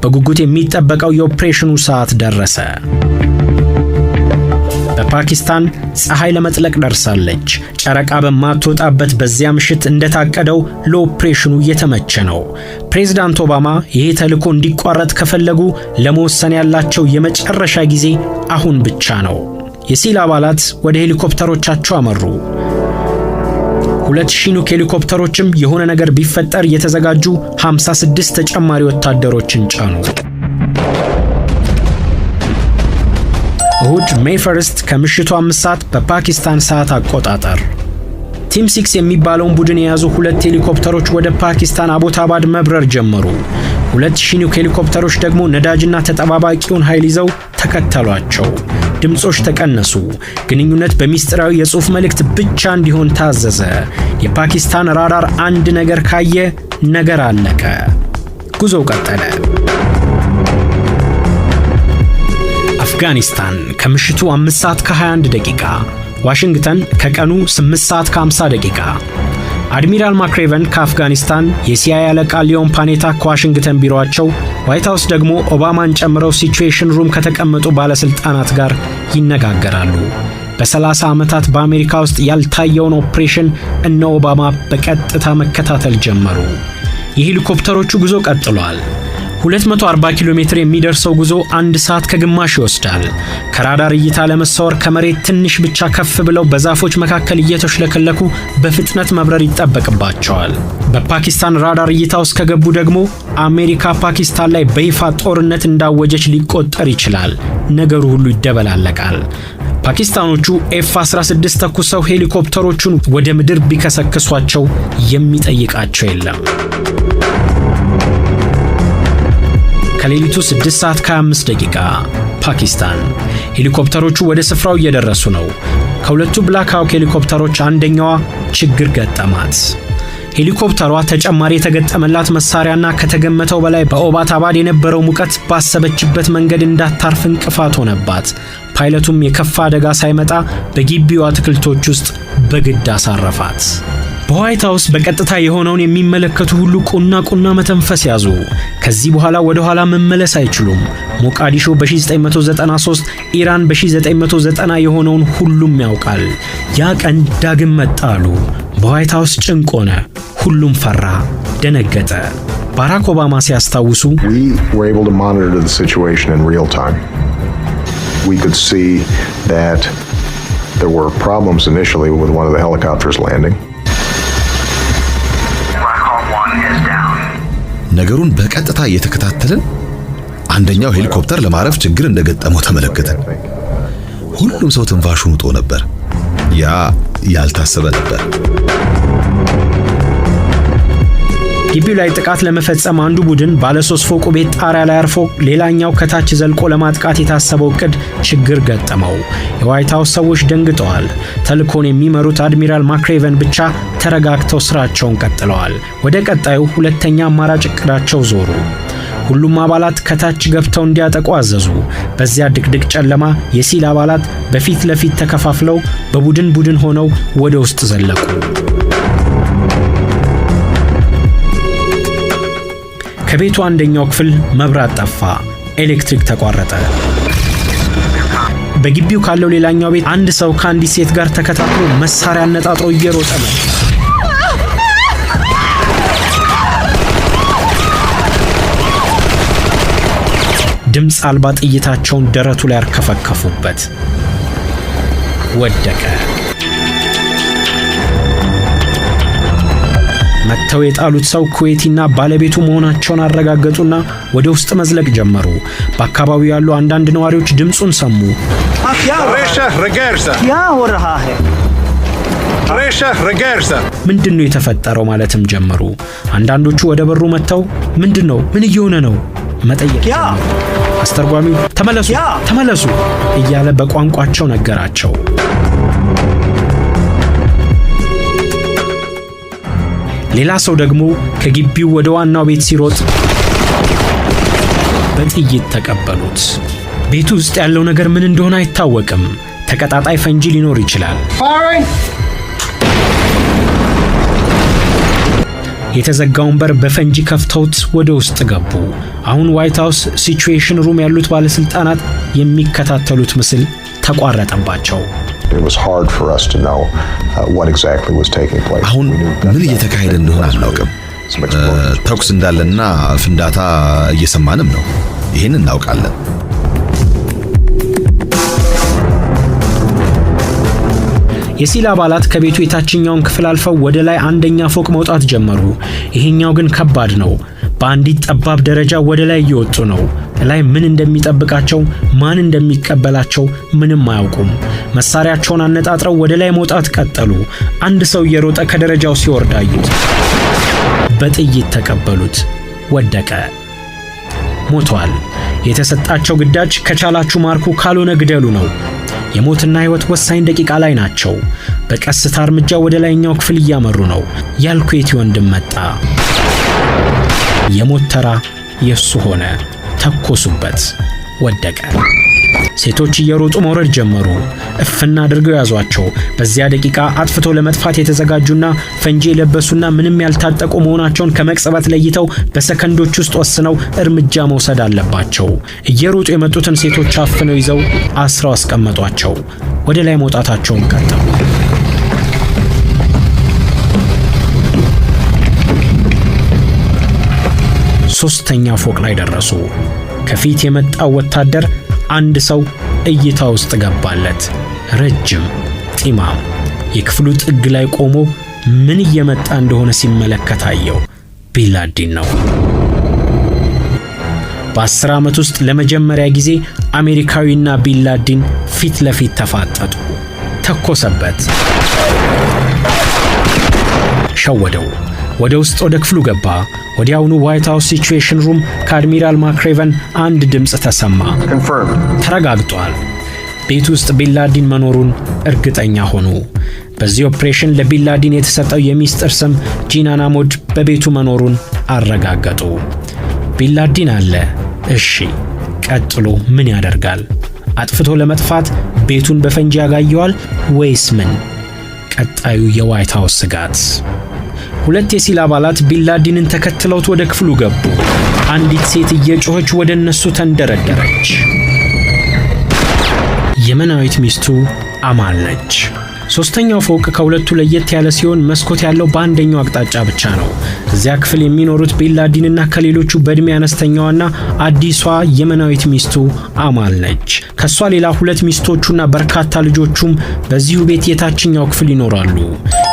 በጉጉት የሚጠበቀው የኦፕሬሽኑ ሰዓት ደረሰ። በፓኪስታን ፀሐይ ለመጥለቅ ደርሳለች። ጨረቃ በማትወጣበት በዚያ ምሽት እንደታቀደው ለኦፕሬሽኑ እየተመቸ ነው። ፕሬዝዳንት ኦባማ ይሄ ተልዕኮ እንዲቋረጥ ከፈለጉ ለመወሰን ያላቸው የመጨረሻ ጊዜ አሁን ብቻ ነው። የሲል አባላት ወደ ሄሊኮፕተሮቻቸው አመሩ። 2 ሺኑክ ሄሊኮፕተሮችም የሆነ ነገር ቢፈጠር የተዘጋጁ 56 ተጨማሪ ወታደሮችን ጫኑ። እሁድ ሜይ 1 ከምሽቱ 5 ሰዓት በፓኪስታን ሰዓት አቆጣጠር ቲም 6 የሚባለውን ቡድን የያዙ 2 ሄሊኮፕተሮች ወደ ፓኪስታን አቦታባድ መብረር ጀመሩ። 2 ሺኑክ ሄሊኮፕተሮች ደግሞ ነዳጅና ተጠባባቂውን ኃይል ይዘው ተከተሏቸው። ድምጾች ተቀነሱ። ግንኙነት በሚስጥራዊ የጽሑፍ መልእክት ብቻ እንዲሆን ታዘዘ። የፓኪስታን ራዳር አንድ ነገር ካየ ነገር አለቀ። ጉዞው ቀጠለ። አፍጋኒስታን ከምሽቱ 5 ሰዓት ከ21 ደቂቃ፣ ዋሽንግተን ከቀኑ 8 ሰዓት ከ50 ደቂቃ። አድሚራል ማክሬቨን ከአፍጋኒስታን፣ የሲአይኤ አለቃ ሊዮን ፓኔታ ከዋሽንግተን ቢሮአቸው፣ ዋይት ሃውስ ደግሞ ኦባማን ጨምረው ሲቹዌሽን ሩም ከተቀመጡ ባለስልጣናት ጋር ይነጋገራሉ። በ30 ዓመታት በአሜሪካ ውስጥ ያልታየውን ኦፕሬሽን እነ ኦባማ በቀጥታ መከታተል ጀመሩ። የሄሊኮፕተሮቹ ጉዞ ቀጥሏል። 240 ኪሎ ሜትር የሚደርሰው ጉዞ 1 ሰዓት ከግማሽ ይወስዳል። ከራዳር እይታ ለመሰወር ከመሬት ትንሽ ብቻ ከፍ ብለው በዛፎች መካከል እየተሽለከለኩ በፍጥነት መብረር ይጠበቅባቸዋል። በፓኪስታን ራዳር እይታ ውስጥ ከገቡ ደግሞ አሜሪካ ፓኪስታን ላይ በይፋ ጦርነት እንዳወጀች ሊቆጠር ይችላል። ነገሩ ሁሉ ይደበላለቃል። ፓኪስታኖቹ ኤፍ-16 ተኩሰው ሄሊኮፕተሮቹን ወደ ምድር ቢከሰክሷቸው የሚጠይቃቸው የለም። ከሌሊቱ 6 ሰዓት ከ25 ደቂቃ ፓኪስታን። ሄሊኮፕተሮቹ ወደ ስፍራው እየደረሱ ነው። ከሁለቱ ብላክ ሃውክ ሄሊኮፕተሮች አንደኛዋ ችግር ገጠማት። ሄሊኮፕተሯ ተጨማሪ የተገጠመላት መሳሪያና ከተገመተው በላይ በኦባታባድ የነበረው ሙቀት ባሰበችበት መንገድ እንዳታርፍ እንቅፋት ሆነባት። ፓይለቱም የከፋ አደጋ ሳይመጣ በግቢው አትክልቶች ውስጥ በግድ አሳረፋት። በዋይት ሃውስ በቀጥታ የሆነውን የሚመለከቱ ሁሉ ቁና መተንፈስ ያዙ። ከዚህ በኋላ ወደ ኋላ መመለስ አይችሉም። ሞቃዲሾ በ1993፣ ኢራን በ1990 የሆነውን ሁሉም ያውቃል። ያ ቀን ዳግም መጣ አሉ። በዋይት ሃውስ ጭንቅ ሆነ። ሁሉም ፈራ፣ ደነገጠ። ባራክ ኦባማ ሲያስታውሱ We were able to monitor the situation in real time. We could see that there were problems initially with one of the helicopters landing. ነገሩን በቀጥታ እየተከታተልን አንደኛው ሄሊኮፕተር ለማረፍ ችግር እንደገጠመው ተመለከተ። ሁሉም ሰው ትንፋሹን ውጦ ነበር። ያ ያልታሰበ ነበር። ግቢው ላይ ጥቃት ለመፈጸም አንዱ ቡድን ባለ 3 ፎቅ ቤት ጣሪያ ላይ አርፎ ሌላኛው ከታች ዘልቆ ለማጥቃት የታሰበው ዕቅድ ችግር ገጠመው። የዋይት ሃውስ ሰዎች ደንግጠዋል። ተልኮን የሚመሩት አድሚራል ማክሬቨን ብቻ ተረጋግተው ስራቸውን ቀጥለዋል። ወደ ቀጣዩ ሁለተኛ አማራጭ ዕቅዳቸው ዞሩ። ሁሉም አባላት ከታች ገብተው እንዲያጠቁ አዘዙ። በዚያ ድቅድቅ ጨለማ የሲል አባላት በፊት ለፊት ተከፋፍለው በቡድን ሆነው ወደ ውስጥ ዘለቁ። ከቤቱ አንደኛው ክፍል መብራት ጠፋ፣ ኤሌክትሪክ ተቋረጠ። በግቢው ካለው ሌላኛው ቤት አንድ ሰው ከአንዲት ሴት ጋር ተከታትሎ መሳሪያ አነጣጥሮ እየሮጠ ነው። ድምፅ አልባ ጥይታቸውን ደረቱ ላይ አርከፈከፉበት። ወደቀ። መተው የጣሉት ሰው ኩዌቲና ባለቤቱ መሆናቸውን አረጋገጡና ወደ ውስጥ መዝለቅ ጀመሩ። በአካባቢው ያሉ አንዳንድ ነዋሪዎች ድምጹን ሰሙ። ምንድነው የተፈጠረው ማለትም ጀመሩ። አንዳንዶቹ ወደ በሩ መተው ምንድነው? ምን እየሆነ ነው? መጠየቅ ጀመሩ። አስተርጓሚው ተመለሱ እያለ በቋንቋቸው ነገራቸው። ሌላ ሰው ደግሞ ከግቢው ወደ ዋናው ቤት ሲሮጥ በጥይት ተቀበሉት። ቤቱ ውስጥ ያለው ነገር ምን እንደሆነ አይታወቅም። ተቀጣጣይ ፈንጂ ሊኖር ይችላል። የተዘጋውን በር በፈንጂ ከፍተውት ወደ ውስጥ ገቡ። አሁን ዋይት ሃውስ ሲቹዌሽን ሩም ያሉት ባለስልጣናት የሚከታተሉት ምስል ተቋረጠባቸው። አሁን ምን እየተካሄደ እንደሆነ አናውቅም። ተኩስ እንዳለና ፍንዳታ እየሰማንም ነው። ይሄን እናውቃለን። የሲል አባላት ከቤቱ የታችኛውን ክፍል አልፈው ወደ ላይ አንደኛ ፎቅ መውጣት ጀመሩ። ይሄኛው ግን ከባድ ነው። በአንዲት ጠባብ ደረጃ ወደ ላይ እየወጡ ነው። ላይ ምን እንደሚጠብቃቸው፣ ማን እንደሚቀበላቸው ምንም አያውቁም። መሳሪያቸውን አነጣጥረው ወደ ላይ መውጣት ቀጠሉ። አንድ ሰው እየሮጠ ከደረጃው ሲወርድ አዩት። በጥይት ተቀበሉት። ወደቀ። ሞቷል። የተሰጣቸው ግዳጅ ከቻላችሁ ማርኩ፣ ካልሆነ ግደሉ ነው። የሞትና ሕይወት ወሳኝ ደቂቃ ላይ ናቸው። በቀስታ እርምጃ ወደ ላይኛው ክፍል እያመሩ ነው። ያልኩዌት ወንድም መጣ። የሞት ተራ የሱ ሆነ። ተኮሱበት። ወደቀ። ሴቶች እየሮጡ መውረድ ጀመሩ። እፍና አድርገው ያዟቸው። በዚያ ደቂቃ አጥፍቶ ለመጥፋት የተዘጋጁና ፈንጂ የለበሱና ምንም ያልታጠቁ መሆናቸውን ከመቅጽበት ለይተው በሰከንዶች ውስጥ ወስነው እርምጃ መውሰድ አለባቸው። እየሮጡ የመጡትን ሴቶች አፍነው ይዘው አስረው አስቀመጧቸው። ወደ ላይ መውጣታቸውን ቀጠሉ። ሶስተኛ ፎቅ ላይ ደረሱ። ከፊት የመጣው ወታደር አንድ ሰው እይታ ውስጥ ገባለት። ረጅም ጢማም፣ የክፍሉ ጥግ ላይ ቆሞ ምን እየመጣ እንደሆነ ሲመለከት አየው። ቢንላዲን ነው። በ10 ዓመት ውስጥ ለመጀመሪያ ጊዜ አሜሪካዊና ቢንላዲን ፊት ለፊት ተፋጠጡ። ተኮሰበት። ሸወደው። ወደ ውስጥ ወደ ክፍሉ ገባ። ወዲያውኑ ዋይት ሃውስ ሲቹዌሽን ሩም ከአድሚራል ማክሬቨን አንድ ድምፅ ተሰማ። ተረጋግጧል። ቤት ውስጥ ቢንላዲን መኖሩን እርግጠኛ ሆኑ። በዚህ ኦፕሬሽን ለቢንላዲን የተሰጠው የሚስጥር ስም ጂናን አሞድ በቤቱ መኖሩን አረጋገጡ። ቢንላዲን አለ። እሺ፣ ቀጥሎ ምን ያደርጋል? አጥፍቶ ለመጥፋት ቤቱን በፈንጂ ያጋየዋል ወይስ ምን? ቀጣዩ የዋይት ሃውስ ስጋት። ሁለት የሲል አባላት ቢንላዲንን ተከትለውት ወደ ክፍሉ ገቡ። አንዲት ሴት እየጮኸች ወደ እነሱ ተንደረደረች። የመናዊት ሚስቱ አማል ነች። ሶስተኛው ፎቅ ከሁለቱ ለየት ያለ ሲሆን መስኮት ያለው በአንደኛው አቅጣጫ ብቻ ነው። እዚያ ክፍል የሚኖሩት ቢንላዲንና ከሌሎቹ በእድሜ አነስተኛዋና አዲሷ የመናዊት ሚስቱ አማል ነች። ከሷ ሌላ ሁለት ሚስቶቹና በርካታ ልጆቹም በዚሁ ቤት የታችኛው ክፍል ይኖራሉ።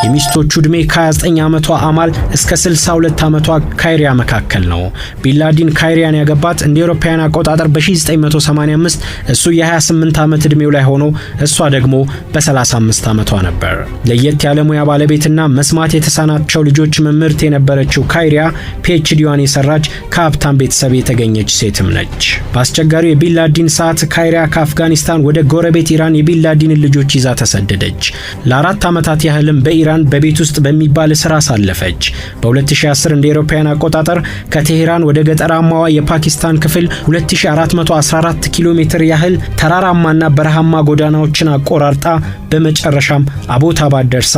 የሚስቶቹ ዕድሜ ከ29 ዓመቷ አማል እስከ 62 ዓመቷ ካይሪያ መካከል ነው። ቢንላዲን ካይሪያን ያገባት እንደ አውሮፓውያን አቆጣጠር በ1985 እሱ የ28 ዓመት ዕድሜው ላይ ሆኖ እሷ ደግሞ በ35 ዓመቷ ነበር። ለየት ያለ ሙያ ባለቤትና መስማት የተሳናቸው ልጆች መምህርት የነበረችው ካይሪያ ፒኤችዲዋን የሰራች ከሀብታም ቤተሰብ የተገኘች ሴትም ነች። በአስቸጋሪው የቢንላዲን ሰዓት ካይሪያ ከአፍጋኒስታን ወደ ጎረቤት ኢራን የቢንላዲንን ልጆች ይዛ ተሰደደች። ለ4 ዓመታት ያህልም በኢራን በቤት ውስጥ በሚባል ስራ ሳለፈች። በ2010 እንደ አውሮፓውያን አቆጣጠር ከቴሄራን ወደ ገጠራማዋ የፓኪስታን ክፍል 2414 ኪሎ ሜትር ያህል ተራራማና በረሃማ ጎዳናዎችን አቆራርጣ በመጨረሻም አቦታባድ ደርሳ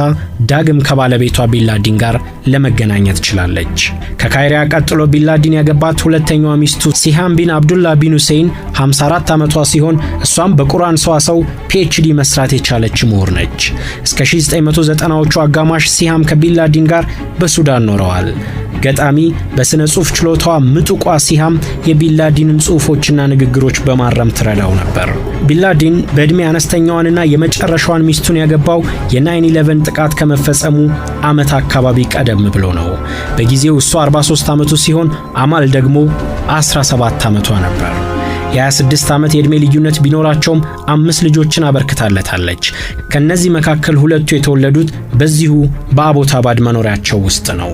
ዳግም ከባለቤቷ ቢንላዲን ጋር ለመገናኘት ችላለች። ከካይሪያ ቀጥሎ ቢንላዲን ያገባት ሁለተኛዋ ሚስቱ ሲሃም ቢን አብዱላህ ቢን ሁሴን 54 ዓመቷ ሲሆን እሷም በቁርአን ሰዋሰው ፒኤችዲ መስራት የቻለች ምሁር ነች። እስከ 1990ዎቹ አጋማሽ ሲሃም ከቢንላዲን ጋር በሱዳን ኖረዋል። ገጣሚ፣ በስነ ጽሑፍ ችሎታዋ ምጡቋ ሲሃም የቢንላዲንን ጽሑፎችና ንግግሮች በማረም ትረዳው ነበር። ቢንላዲን በዕድሜ አነስተኛዋንና የመጨረሻዋን ሚስቱን ያገባው የ9/11 ጥቃት ከመፈጸሙ ዓመት አካባቢ ቀደም ብሎ ነው። በጊዜው እሷ 43 ዓመቱ ሲሆን አማል ደግሞ 17 ዓመቷ ነበር። የ26 ዓመት የዕድሜ ልዩነት ቢኖራቸውም 5 ልጆችን አበርክታለታለች። ከነዚህ መካከል ሁለቱ የተወለዱት በዚሁ በአቦታባድ መኖሪያቸው ውስጥ ነው።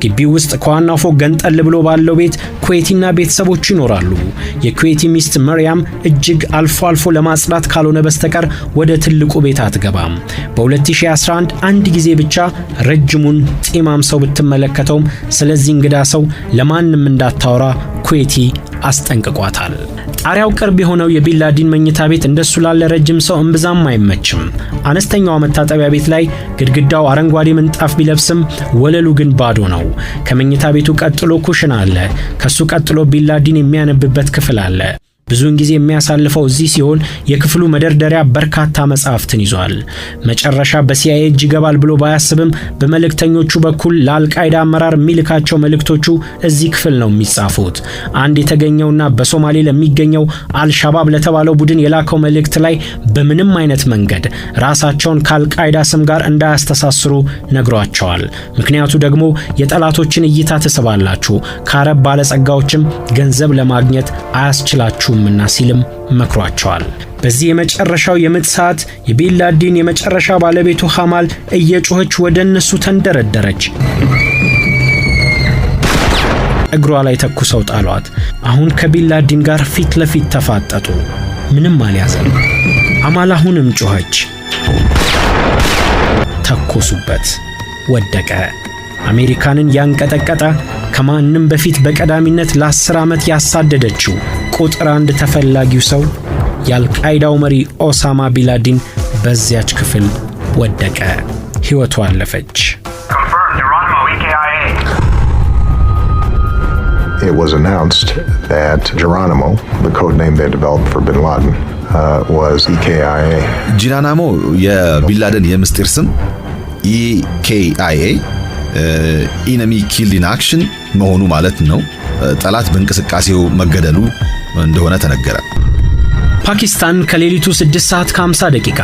ግቢው ውስጥ ከዋናው ፎቅ ገንጠል ብሎ ባለው ቤት ኩዌቲና ቤተሰቦቹ ይኖራሉ። የኩዌቲ ሚስት መርያም እጅግ አልፎ አልፎ ለማጽዳት ካልሆነ በስተቀር ወደ ትልቁ ቤት አትገባም። በ2011 አንድ ጊዜ ብቻ ረጅሙን ጢማም ሰው ብትመለከተውም ስለዚህ እንግዳ ሰው ለማንም እንዳታወራ ኩዌቲ አስጠንቅቋታል። ጣሪያው ቅርብ የሆነው የቢንላዲን መኝታ ቤት እንደሱ ላለ ረጅም ሰው እምብዛም አይመችም። አነስተኛው መታጠቢያ ቤት ላይ ግድግዳው አረንጓዴ ምንጣፍ ቢለብስም ወለሉ ግን ባዶ ነው። ከመኝታ ቤቱ ቀጥሎ ኩሽና አለ። ከሱ ቀጥሎ ቢንላዲን የሚያነብበት ክፍል አለ። ብዙውን ጊዜ የሚያሳልፈው እዚህ ሲሆን የክፍሉ መደርደሪያ በርካታ መጻሕፍትን ይዟል። መጨረሻ በሲአይኤ እጅ ይገባል ብሎ ባያስብም በመልእክተኞቹ በኩል ለአልቃይዳ አመራር የሚልካቸው መልእክቶቹ እዚህ ክፍል ነው የሚጻፉት። አንድ የተገኘውና በሶማሌ ለሚገኘው አልሻባብ ለተባለው ቡድን የላከው መልእክት ላይ በምንም አይነት መንገድ ራሳቸውን ከአልቃይዳ ስም ጋር እንዳያስተሳስሩ ነግሯቸዋል። ምክንያቱ ደግሞ የጠላቶችን እይታ ትስባላችሁ፣ ከአረብ ባለጸጋዎችም ገንዘብ ለማግኘት አያስችላችሁ ምና ሲልም መክሯቸዋል። በዚህ የመጨረሻው የምጥ ሰዓት የቢንላዲን የመጨረሻ ባለቤቱ ሐማል እየጮኸች ወደ እነሱ ተንደረደረች። እግሯ ላይ ተኩሰው ጣሏት። አሁን ከቢንላዲን ጋር ፊት ለፊት ተፋጠጡ። ምንም አልያዘም። ሐማል አሁንም ጮኸች። ተኮሱበት። ወደቀ። አሜሪካንን ያንቀጠቀጠ ከማንም በፊት በቀዳሚነት ለ10 ዓመት ያሳደደችው ቁጥር 1 ተፈላጊው ሰው የአልቃይዳው መሪ ኦሳማ ቢንላዲን በዚያች ክፍል ወደቀ። ሕይወቱ አለፈች። It was announced that Geronimo, the code name they developed for bin Laden, was EKIA. ጂራናሞ የቢንላደን የምስጢር ስም EKIA ኢነሚ ኪልድ ኢን አክሽን መሆኑ ማለት ነው። ጠላት በእንቅስቃሴው መገደሉ እንደሆነ ተነገረ። ፓኪስታን ከሌሊቱ 6 ሰዓት ከ50 ደቂቃ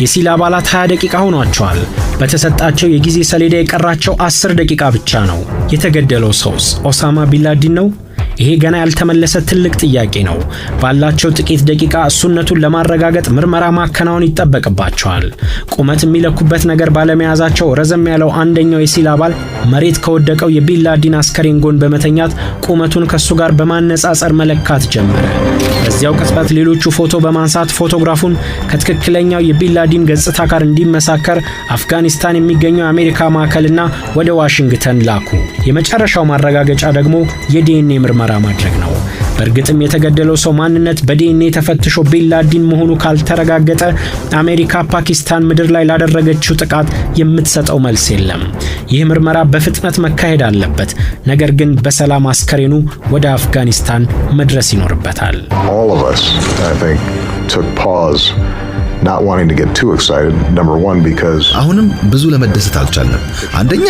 የሲል አባላት 20 ደቂቃ ሆኗቸዋል። በተሰጣቸው የጊዜ ሰሌዳ የቀራቸው 10 ደቂቃ ብቻ ነው። የተገደለው ሰውስ ኦሳማ ቢንላዲን ነው? ይሄ ገና ያልተመለሰ ትልቅ ጥያቄ ነው። ባላቸው ጥቂት ደቂቃ እሱነቱን ለማረጋገጥ ምርመራ ማከናወን ይጠበቅባቸዋል። ቁመት የሚለኩበት ነገር ባለመያዛቸው ረዘም ያለው አንደኛው የሲል አባል መሬት ከወደቀው የቢንላዲን አስከሬን ጎን በመተኛት ቁመቱን ከሱ ጋር በማነጻጸር መለካት ጀመረ። በዚያው ቅጽበት ሌሎቹ ፎቶ በማንሳት ፎቶግራፉን ከትክክለኛው የቢንላዲን ገጽታ ጋር እንዲመሳከር አፍጋኒስታን የሚገኘው የአሜሪካ ማዕከልና ወደ ዋሽንግተን ላኩ። የመጨረሻው ማረጋገጫ ደግሞ የዲኤንኤ ምርመራ ማድረግ ነው። በእርግጥም የተገደለው ሰው ማንነት በዲኤንኤ ተፈትሾ ቢንላዲን መሆኑ ካልተረጋገጠ አሜሪካ ፓኪስታን ምድር ላይ ላደረገችው ጥቃት የምትሰጠው መልስ የለም። ይህ ምርመራ በፍጥነት መካሄድ አለበት። ነገር ግን በሰላም አስከሬኑ ወደ አፍጋኒስታን መድረስ ይኖርበታል። All of us, I think, took pause, not wanting to get too excited. Number one, because አሁንም ብዙ ለመደሰት አልቻልንም። አንደኛ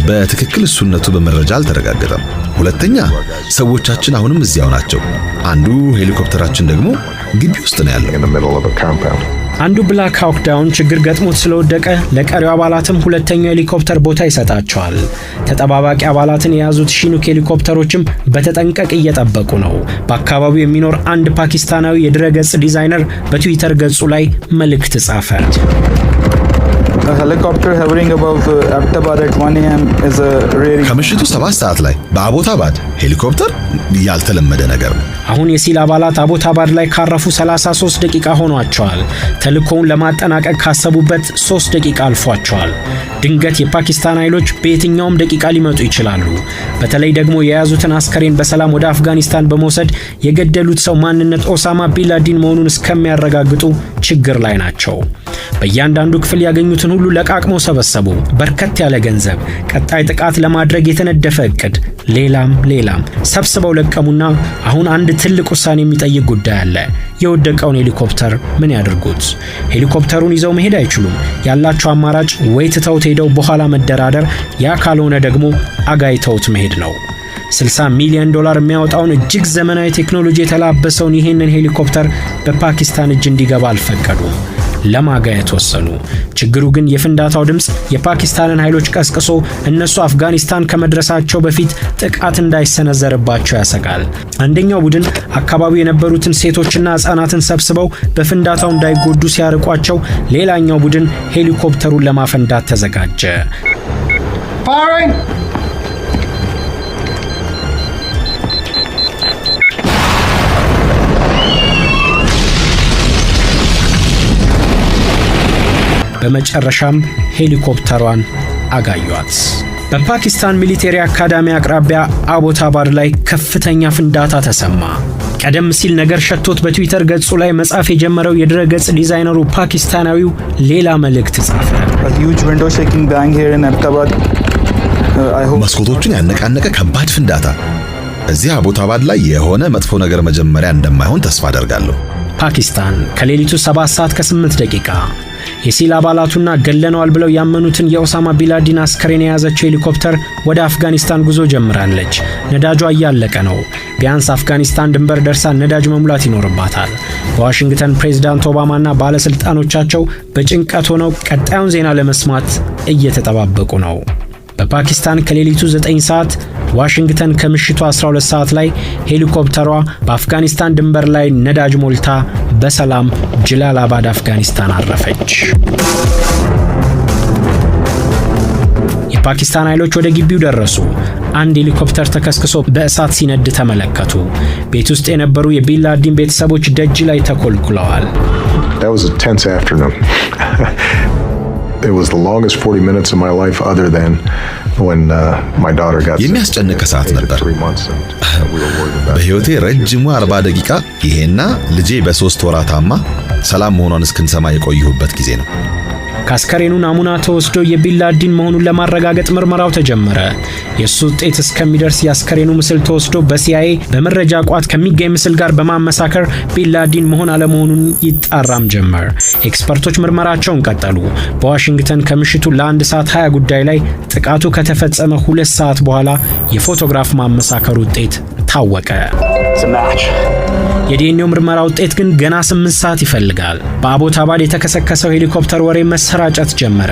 በትክክል እሱነቱ በመረጃ አልተረጋገጠም። ሁለተኛ ሰዎቻችን አሁንም እዚያው ናቸው። አንዱ ሄሊኮፕተራችን ደግሞ ግቢ ውስጥ ነው ያለው። in the middle of a compound. አንዱ ብላክ ሃውክ ዳውን ችግር ገጥሞት ስለወደቀ ለቀሪው አባላትም ሁለተኛው ሄሊኮፕተር ቦታ ይሰጣቸዋል። ተጠባባቂ አባላትን የያዙት ሺኑክ ሄሊኮፕተሮችም በተጠንቀቅ እየጠበቁ ነው። በአካባቢው የሚኖር አንድ ፓኪስታናዊ የድረገጽ ዲዛይነር በትዊተር ገጹ ላይ መልእክት ጻፈ። ከምሽቱ 7 ሰዓት ላይ በአቦታባድ ሄሊኮፕተር ያልተለመደ ነገር ነው። አሁን የሲል አባላት አቦታባድ ላይ ካረፉ 33 ደቂቃ ሆኗቸዋል። ተልእኮውን ለማጠናቀቅ ካሰቡበት 3 ደቂቃ አልፏቸዋል። ድንገት የፓኪስታን ኃይሎች በየትኛውም ደቂቃ ሊመጡ ይችላሉ። በተለይ ደግሞ የያዙትን አስከሬን በሰላም ወደ አፍጋኒስታን በመውሰድ የገደሉት ሰው ማንነት ኦሳማ ቢንላዲን መሆኑን እስከሚያረጋግጡ ችግር ላይ ናቸው። በእያንዳንዱ ክፍል ያገኙትን ሁሉ ለቃቅመው ሰበሰቡ። በርከት ያለ ገንዘብ፣ ቀጣይ ጥቃት ለማድረግ የተነደፈ እቅድ፣ ሌላም ሰብስበው ለቀሙና አሁን አንድ ትልቅ ውሳኔ የሚጠይቅ ጉዳይ አለ። የወደቀውን ሄሊኮፕተር ምን ያድርጉት? ሄሊኮፕተሩን ይዘው መሄድ አይችሉም። ያላቸው አማራጭ ወይ ትተውት ሄደው በኋላ መደራደር፣ ያ ካልሆነ ደግሞ አጋይተውት መሄድ ነው። $60 ሚሊዮን የሚያወጣውን እጅግ ዘመናዊ ቴክኖሎጂ የተላበሰውን ይህንን ሄሊኮፕተር በፓኪስታን እጅ እንዲገባ አልፈቀዱም። ለማጋየት ወሰኑ። ችግሩ ግን የፍንዳታው ድምጽ የፓኪስታንን ኃይሎች ቀስቅሶ እነሱ አፍጋኒስታን ከመድረሳቸው በፊት ጥቃት እንዳይሰነዘርባቸው ያሰጋል። አንደኛው ቡድን አካባቢው የነበሩትን ሴቶችና ሕፃናትን ሰብስበው በፍንዳታው እንዳይጎዱ ሲያርቋቸው፣ ሌላኛው ቡድን ሄሊኮፕተሩን ለማፈንዳት ተዘጋጀ። በመጨረሻም ሄሊኮፕተሯን አጋዩት። በፓኪስታን ሚሊቴሪ አካዳሚ አቅራቢያ አቦታባድ ላይ ከፍተኛ ፍንዳታ ተሰማ። ቀደም ሲል ነገር ሸቶት በትዊተር ገጹ ላይ መጻፍ የጀመረው የድረገጽ ዲዛይነሩ ፓኪስታናዊው ሌላ መልእክት ጻፈ። መስኮቶችን ያነቃነቀ ከባድ ፍንዳታ። እዚህ አቦታባድ ላይ የሆነ መጥፎ ነገር መጀመሪያ እንደማይሆን ተስፋ አደርጋለሁ። ፓኪስታን ከሌሊቱ 7 ሰዓት ከ8 ደቂቃ የሲል አባላቱና ገለነዋል ብለው ያመኑትን የኦሳማ ቢንላዲን አስከሬን የያዘችው ሄሊኮፕተር ወደ አፍጋኒስታን ጉዞ ጀምራለች። ነዳጇ እያለቀ ነው። ቢያንስ አፍጋኒስታን ድንበር ደርሳ ነዳጅ መሙላት ይኖርባታል። በዋሽንግተን ፕሬዝዳንት ኦባማና ባለስልጣኖቻቸው በጭንቀት ሆነው ቀጣዩን ዜና ለመስማት እየተጠባበቁ ነው። በፓኪስታን ከሌሊቱ 9 ሰዓት፣ ዋሽንግተን ከምሽቱ 12 ሰዓት ላይ ሄሊኮፕተሯ በአፍጋኒስታን ድንበር ላይ ነዳጅ ሞልታ በሰላም ጀላላባድ አፍጋኒስታን አረፈች። የፓኪስታን ኃይሎች ወደ ግቢው ደረሱ። አንድ ሄሊኮፕተር ተከስክሶ በእሳት ሲነድ ተመለከቱ። ቤት ውስጥ የነበሩ የቢንላዲን ቤተሰቦች ደጅ ላይ ተኮልኩለዋል። That was a tense afternoon. It was the longest 40 minutes of my life other than when my daughter got sick. የሚያስጨንቅ ሰዓት ነበር። በህይወቴ ረጅሙ 40 ደቂቃ ይሄና ልጄ በ3 ወራታማ ሰላም መሆኗን እስክንሰማ የቆየሁበት ጊዜ ነው። ከአስከሬኑ ናሙና ተወስዶ የቢንላዲን መሆኑን ለማረጋገጥ ምርመራው ተጀመረ። የሱ ውጤት እስከሚደርስ የአስከሬኑ ምስል ተወስዶ በሲአይኤ በመረጃ ቋት ከሚገኝ ምስል ጋር በማመሳከር ቢንላዲን መሆን አለመሆኑን ይጣራም ጀመር። ኤክስፐርቶች ምርመራቸውን ቀጠሉ። በዋሽንግተን ከምሽቱ ለ1 ሰዓት 20 ጉዳይ ላይ ጥቃቱ ከተፈጸመ 2 ሰዓት በኋላ የፎቶግራፍ ማመሳከር ውጤት ታወቀ። የዲኤንኤ ምርመራ ውጤት ግን ገና 8 ሰዓት ይፈልጋል። በአቦታባድ የተከሰከሰው ሄሊኮፕተር ወሬ መሰራጨት ጀመረ።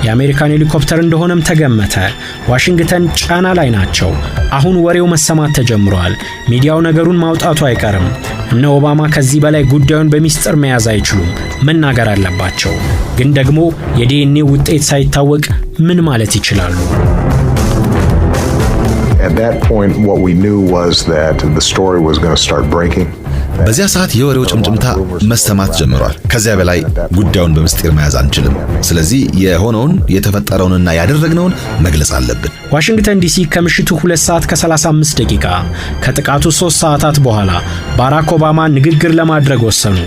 የአሜሪካን ሄሊኮፕተር እንደሆነም ተገመተ። ዋሽንግተን ጫና ላይ ናቸው። አሁን ወሬው መሰማት ተጀምሯል። ሚዲያው ነገሩን ማውጣቱ አይቀርም። እነ ኦባማ ከዚህ በላይ ጉዳዩን በሚስጥር መያዝ አይችሉም፣ መናገር አለባቸው። ግን ደግሞ የዲኤንኤ ውጤት ሳይታወቅ ምን ማለት ይችላሉ? At that point, what we knew was that the story was going to start breaking. በዚያ ሰዓት የወሬው ጭምጭምታ መሰማት ጀምሯል። ከዚያ በላይ ጉዳዩን በምስጢር መያዝ አንችልም። ስለዚህ የሆነውን የተፈጠረውንና ያደረግነውን መግለጽ አለብን። ዋሽንግተን ዲሲ ከምሽቱ 2 ሰዓት ከ35 ደቂቃ ከጥቃቱ 3 ሰዓታት በኋላ ባራክ ኦባማ ንግግር ለማድረግ ወሰኑ።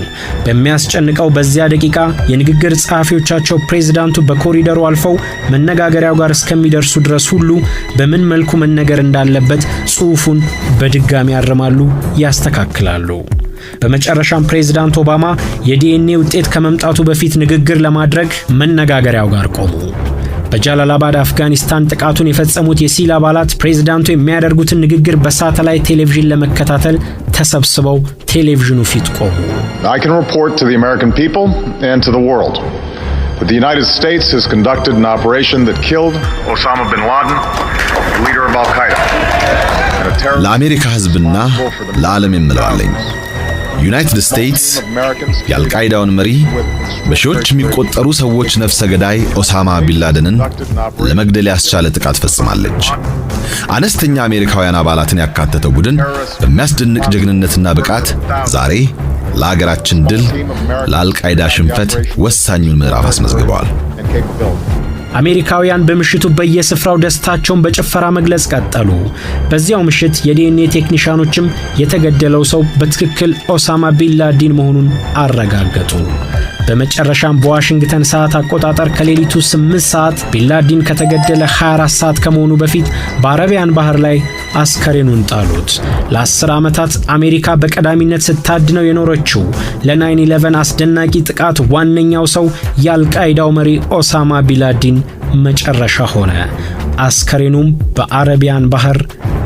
በሚያስጨንቀው በዚያ ደቂቃ የንግግር ጸሐፊዎቻቸው ፕሬዝዳንቱ በኮሪደሩ አልፈው መነጋገሪያው ጋር እስከሚደርሱ ድረስ ሁሉ በምን መልኩ መነገር እንዳለበት ጽሑፉን በድጋሚ ያርማሉ፣ ያስተካክላሉ። በመጨረሻም ፕሬዝዳንት ኦባማ የዲኤንኤ ውጤት ከመምጣቱ በፊት ንግግር ለማድረግ መነጋገሪያው ጋር ቆሙ። በጃላላባድ አፍጋኒስታን ጥቃቱን የፈጸሙት የሲል አባላት ፕሬዝዳንቱ የሚያደርጉትን ንግግር በሳተላይት ቴሌቪዥን ለመከታተል ተሰብስበው ቴሌቪዥኑ ፊት ቆሙ። I can report to the American people and to the world that the United States has conducted an operation that killed Osama bin Laden, the leader of Al-Qaeda. ለአሜሪካ ሕዝብና ለዓለም የምለዋለኝ ዩናይትድ ስቴትስ የአልቃይዳውን መሪ በሺዎች የሚቆጠሩ ሰዎች ነፍሰ ገዳይ ኦሳማ ቢንላደንን ለመግደል ያስቻለ ጥቃት ፈጽማለች። አነስተኛ አሜሪካውያን አባላትን ያካተተው ቡድን በሚያስደንቅ ጀግንነትና ብቃት ዛሬ ለሀገራችን ድል፣ ለአልቃይዳ ሽንፈት ወሳኙን ምዕራፍ አስመዝግበዋል። አሜሪካውያን በምሽቱ በየስፍራው ደስታቸውን በጭፈራ መግለጽ ቀጠሉ። በዚያው ምሽት የዲኤንኤ ቴክኒሻኖችም የተገደለው ሰው በትክክል ኦሳማ ቢንላዲን መሆኑን አረጋገጡ። በመጨረሻም በዋሽንግተን ሰዓት አቆጣጠር ከሌሊቱ 8 ሰዓት ቢንላዲን ከተገደለ 24 ሰዓት ከመሆኑ በፊት በአረቢያን ባህር ላይ አስከሬኑን ጣሉት። ለ10 ዓመታት አሜሪካ በቀዳሚነት ስታድነው የኖረችው ለ9/11 አስደናቂ ጥቃት ዋነኛው ሰው የአልቃይዳው መሪ ኦሳማ ቢንላዲን መጨረሻ ሆነ። አስከሬኑም በአረቢያን ባህር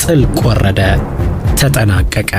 ጥልቅ ወረደ፣ ተጠናቀቀ።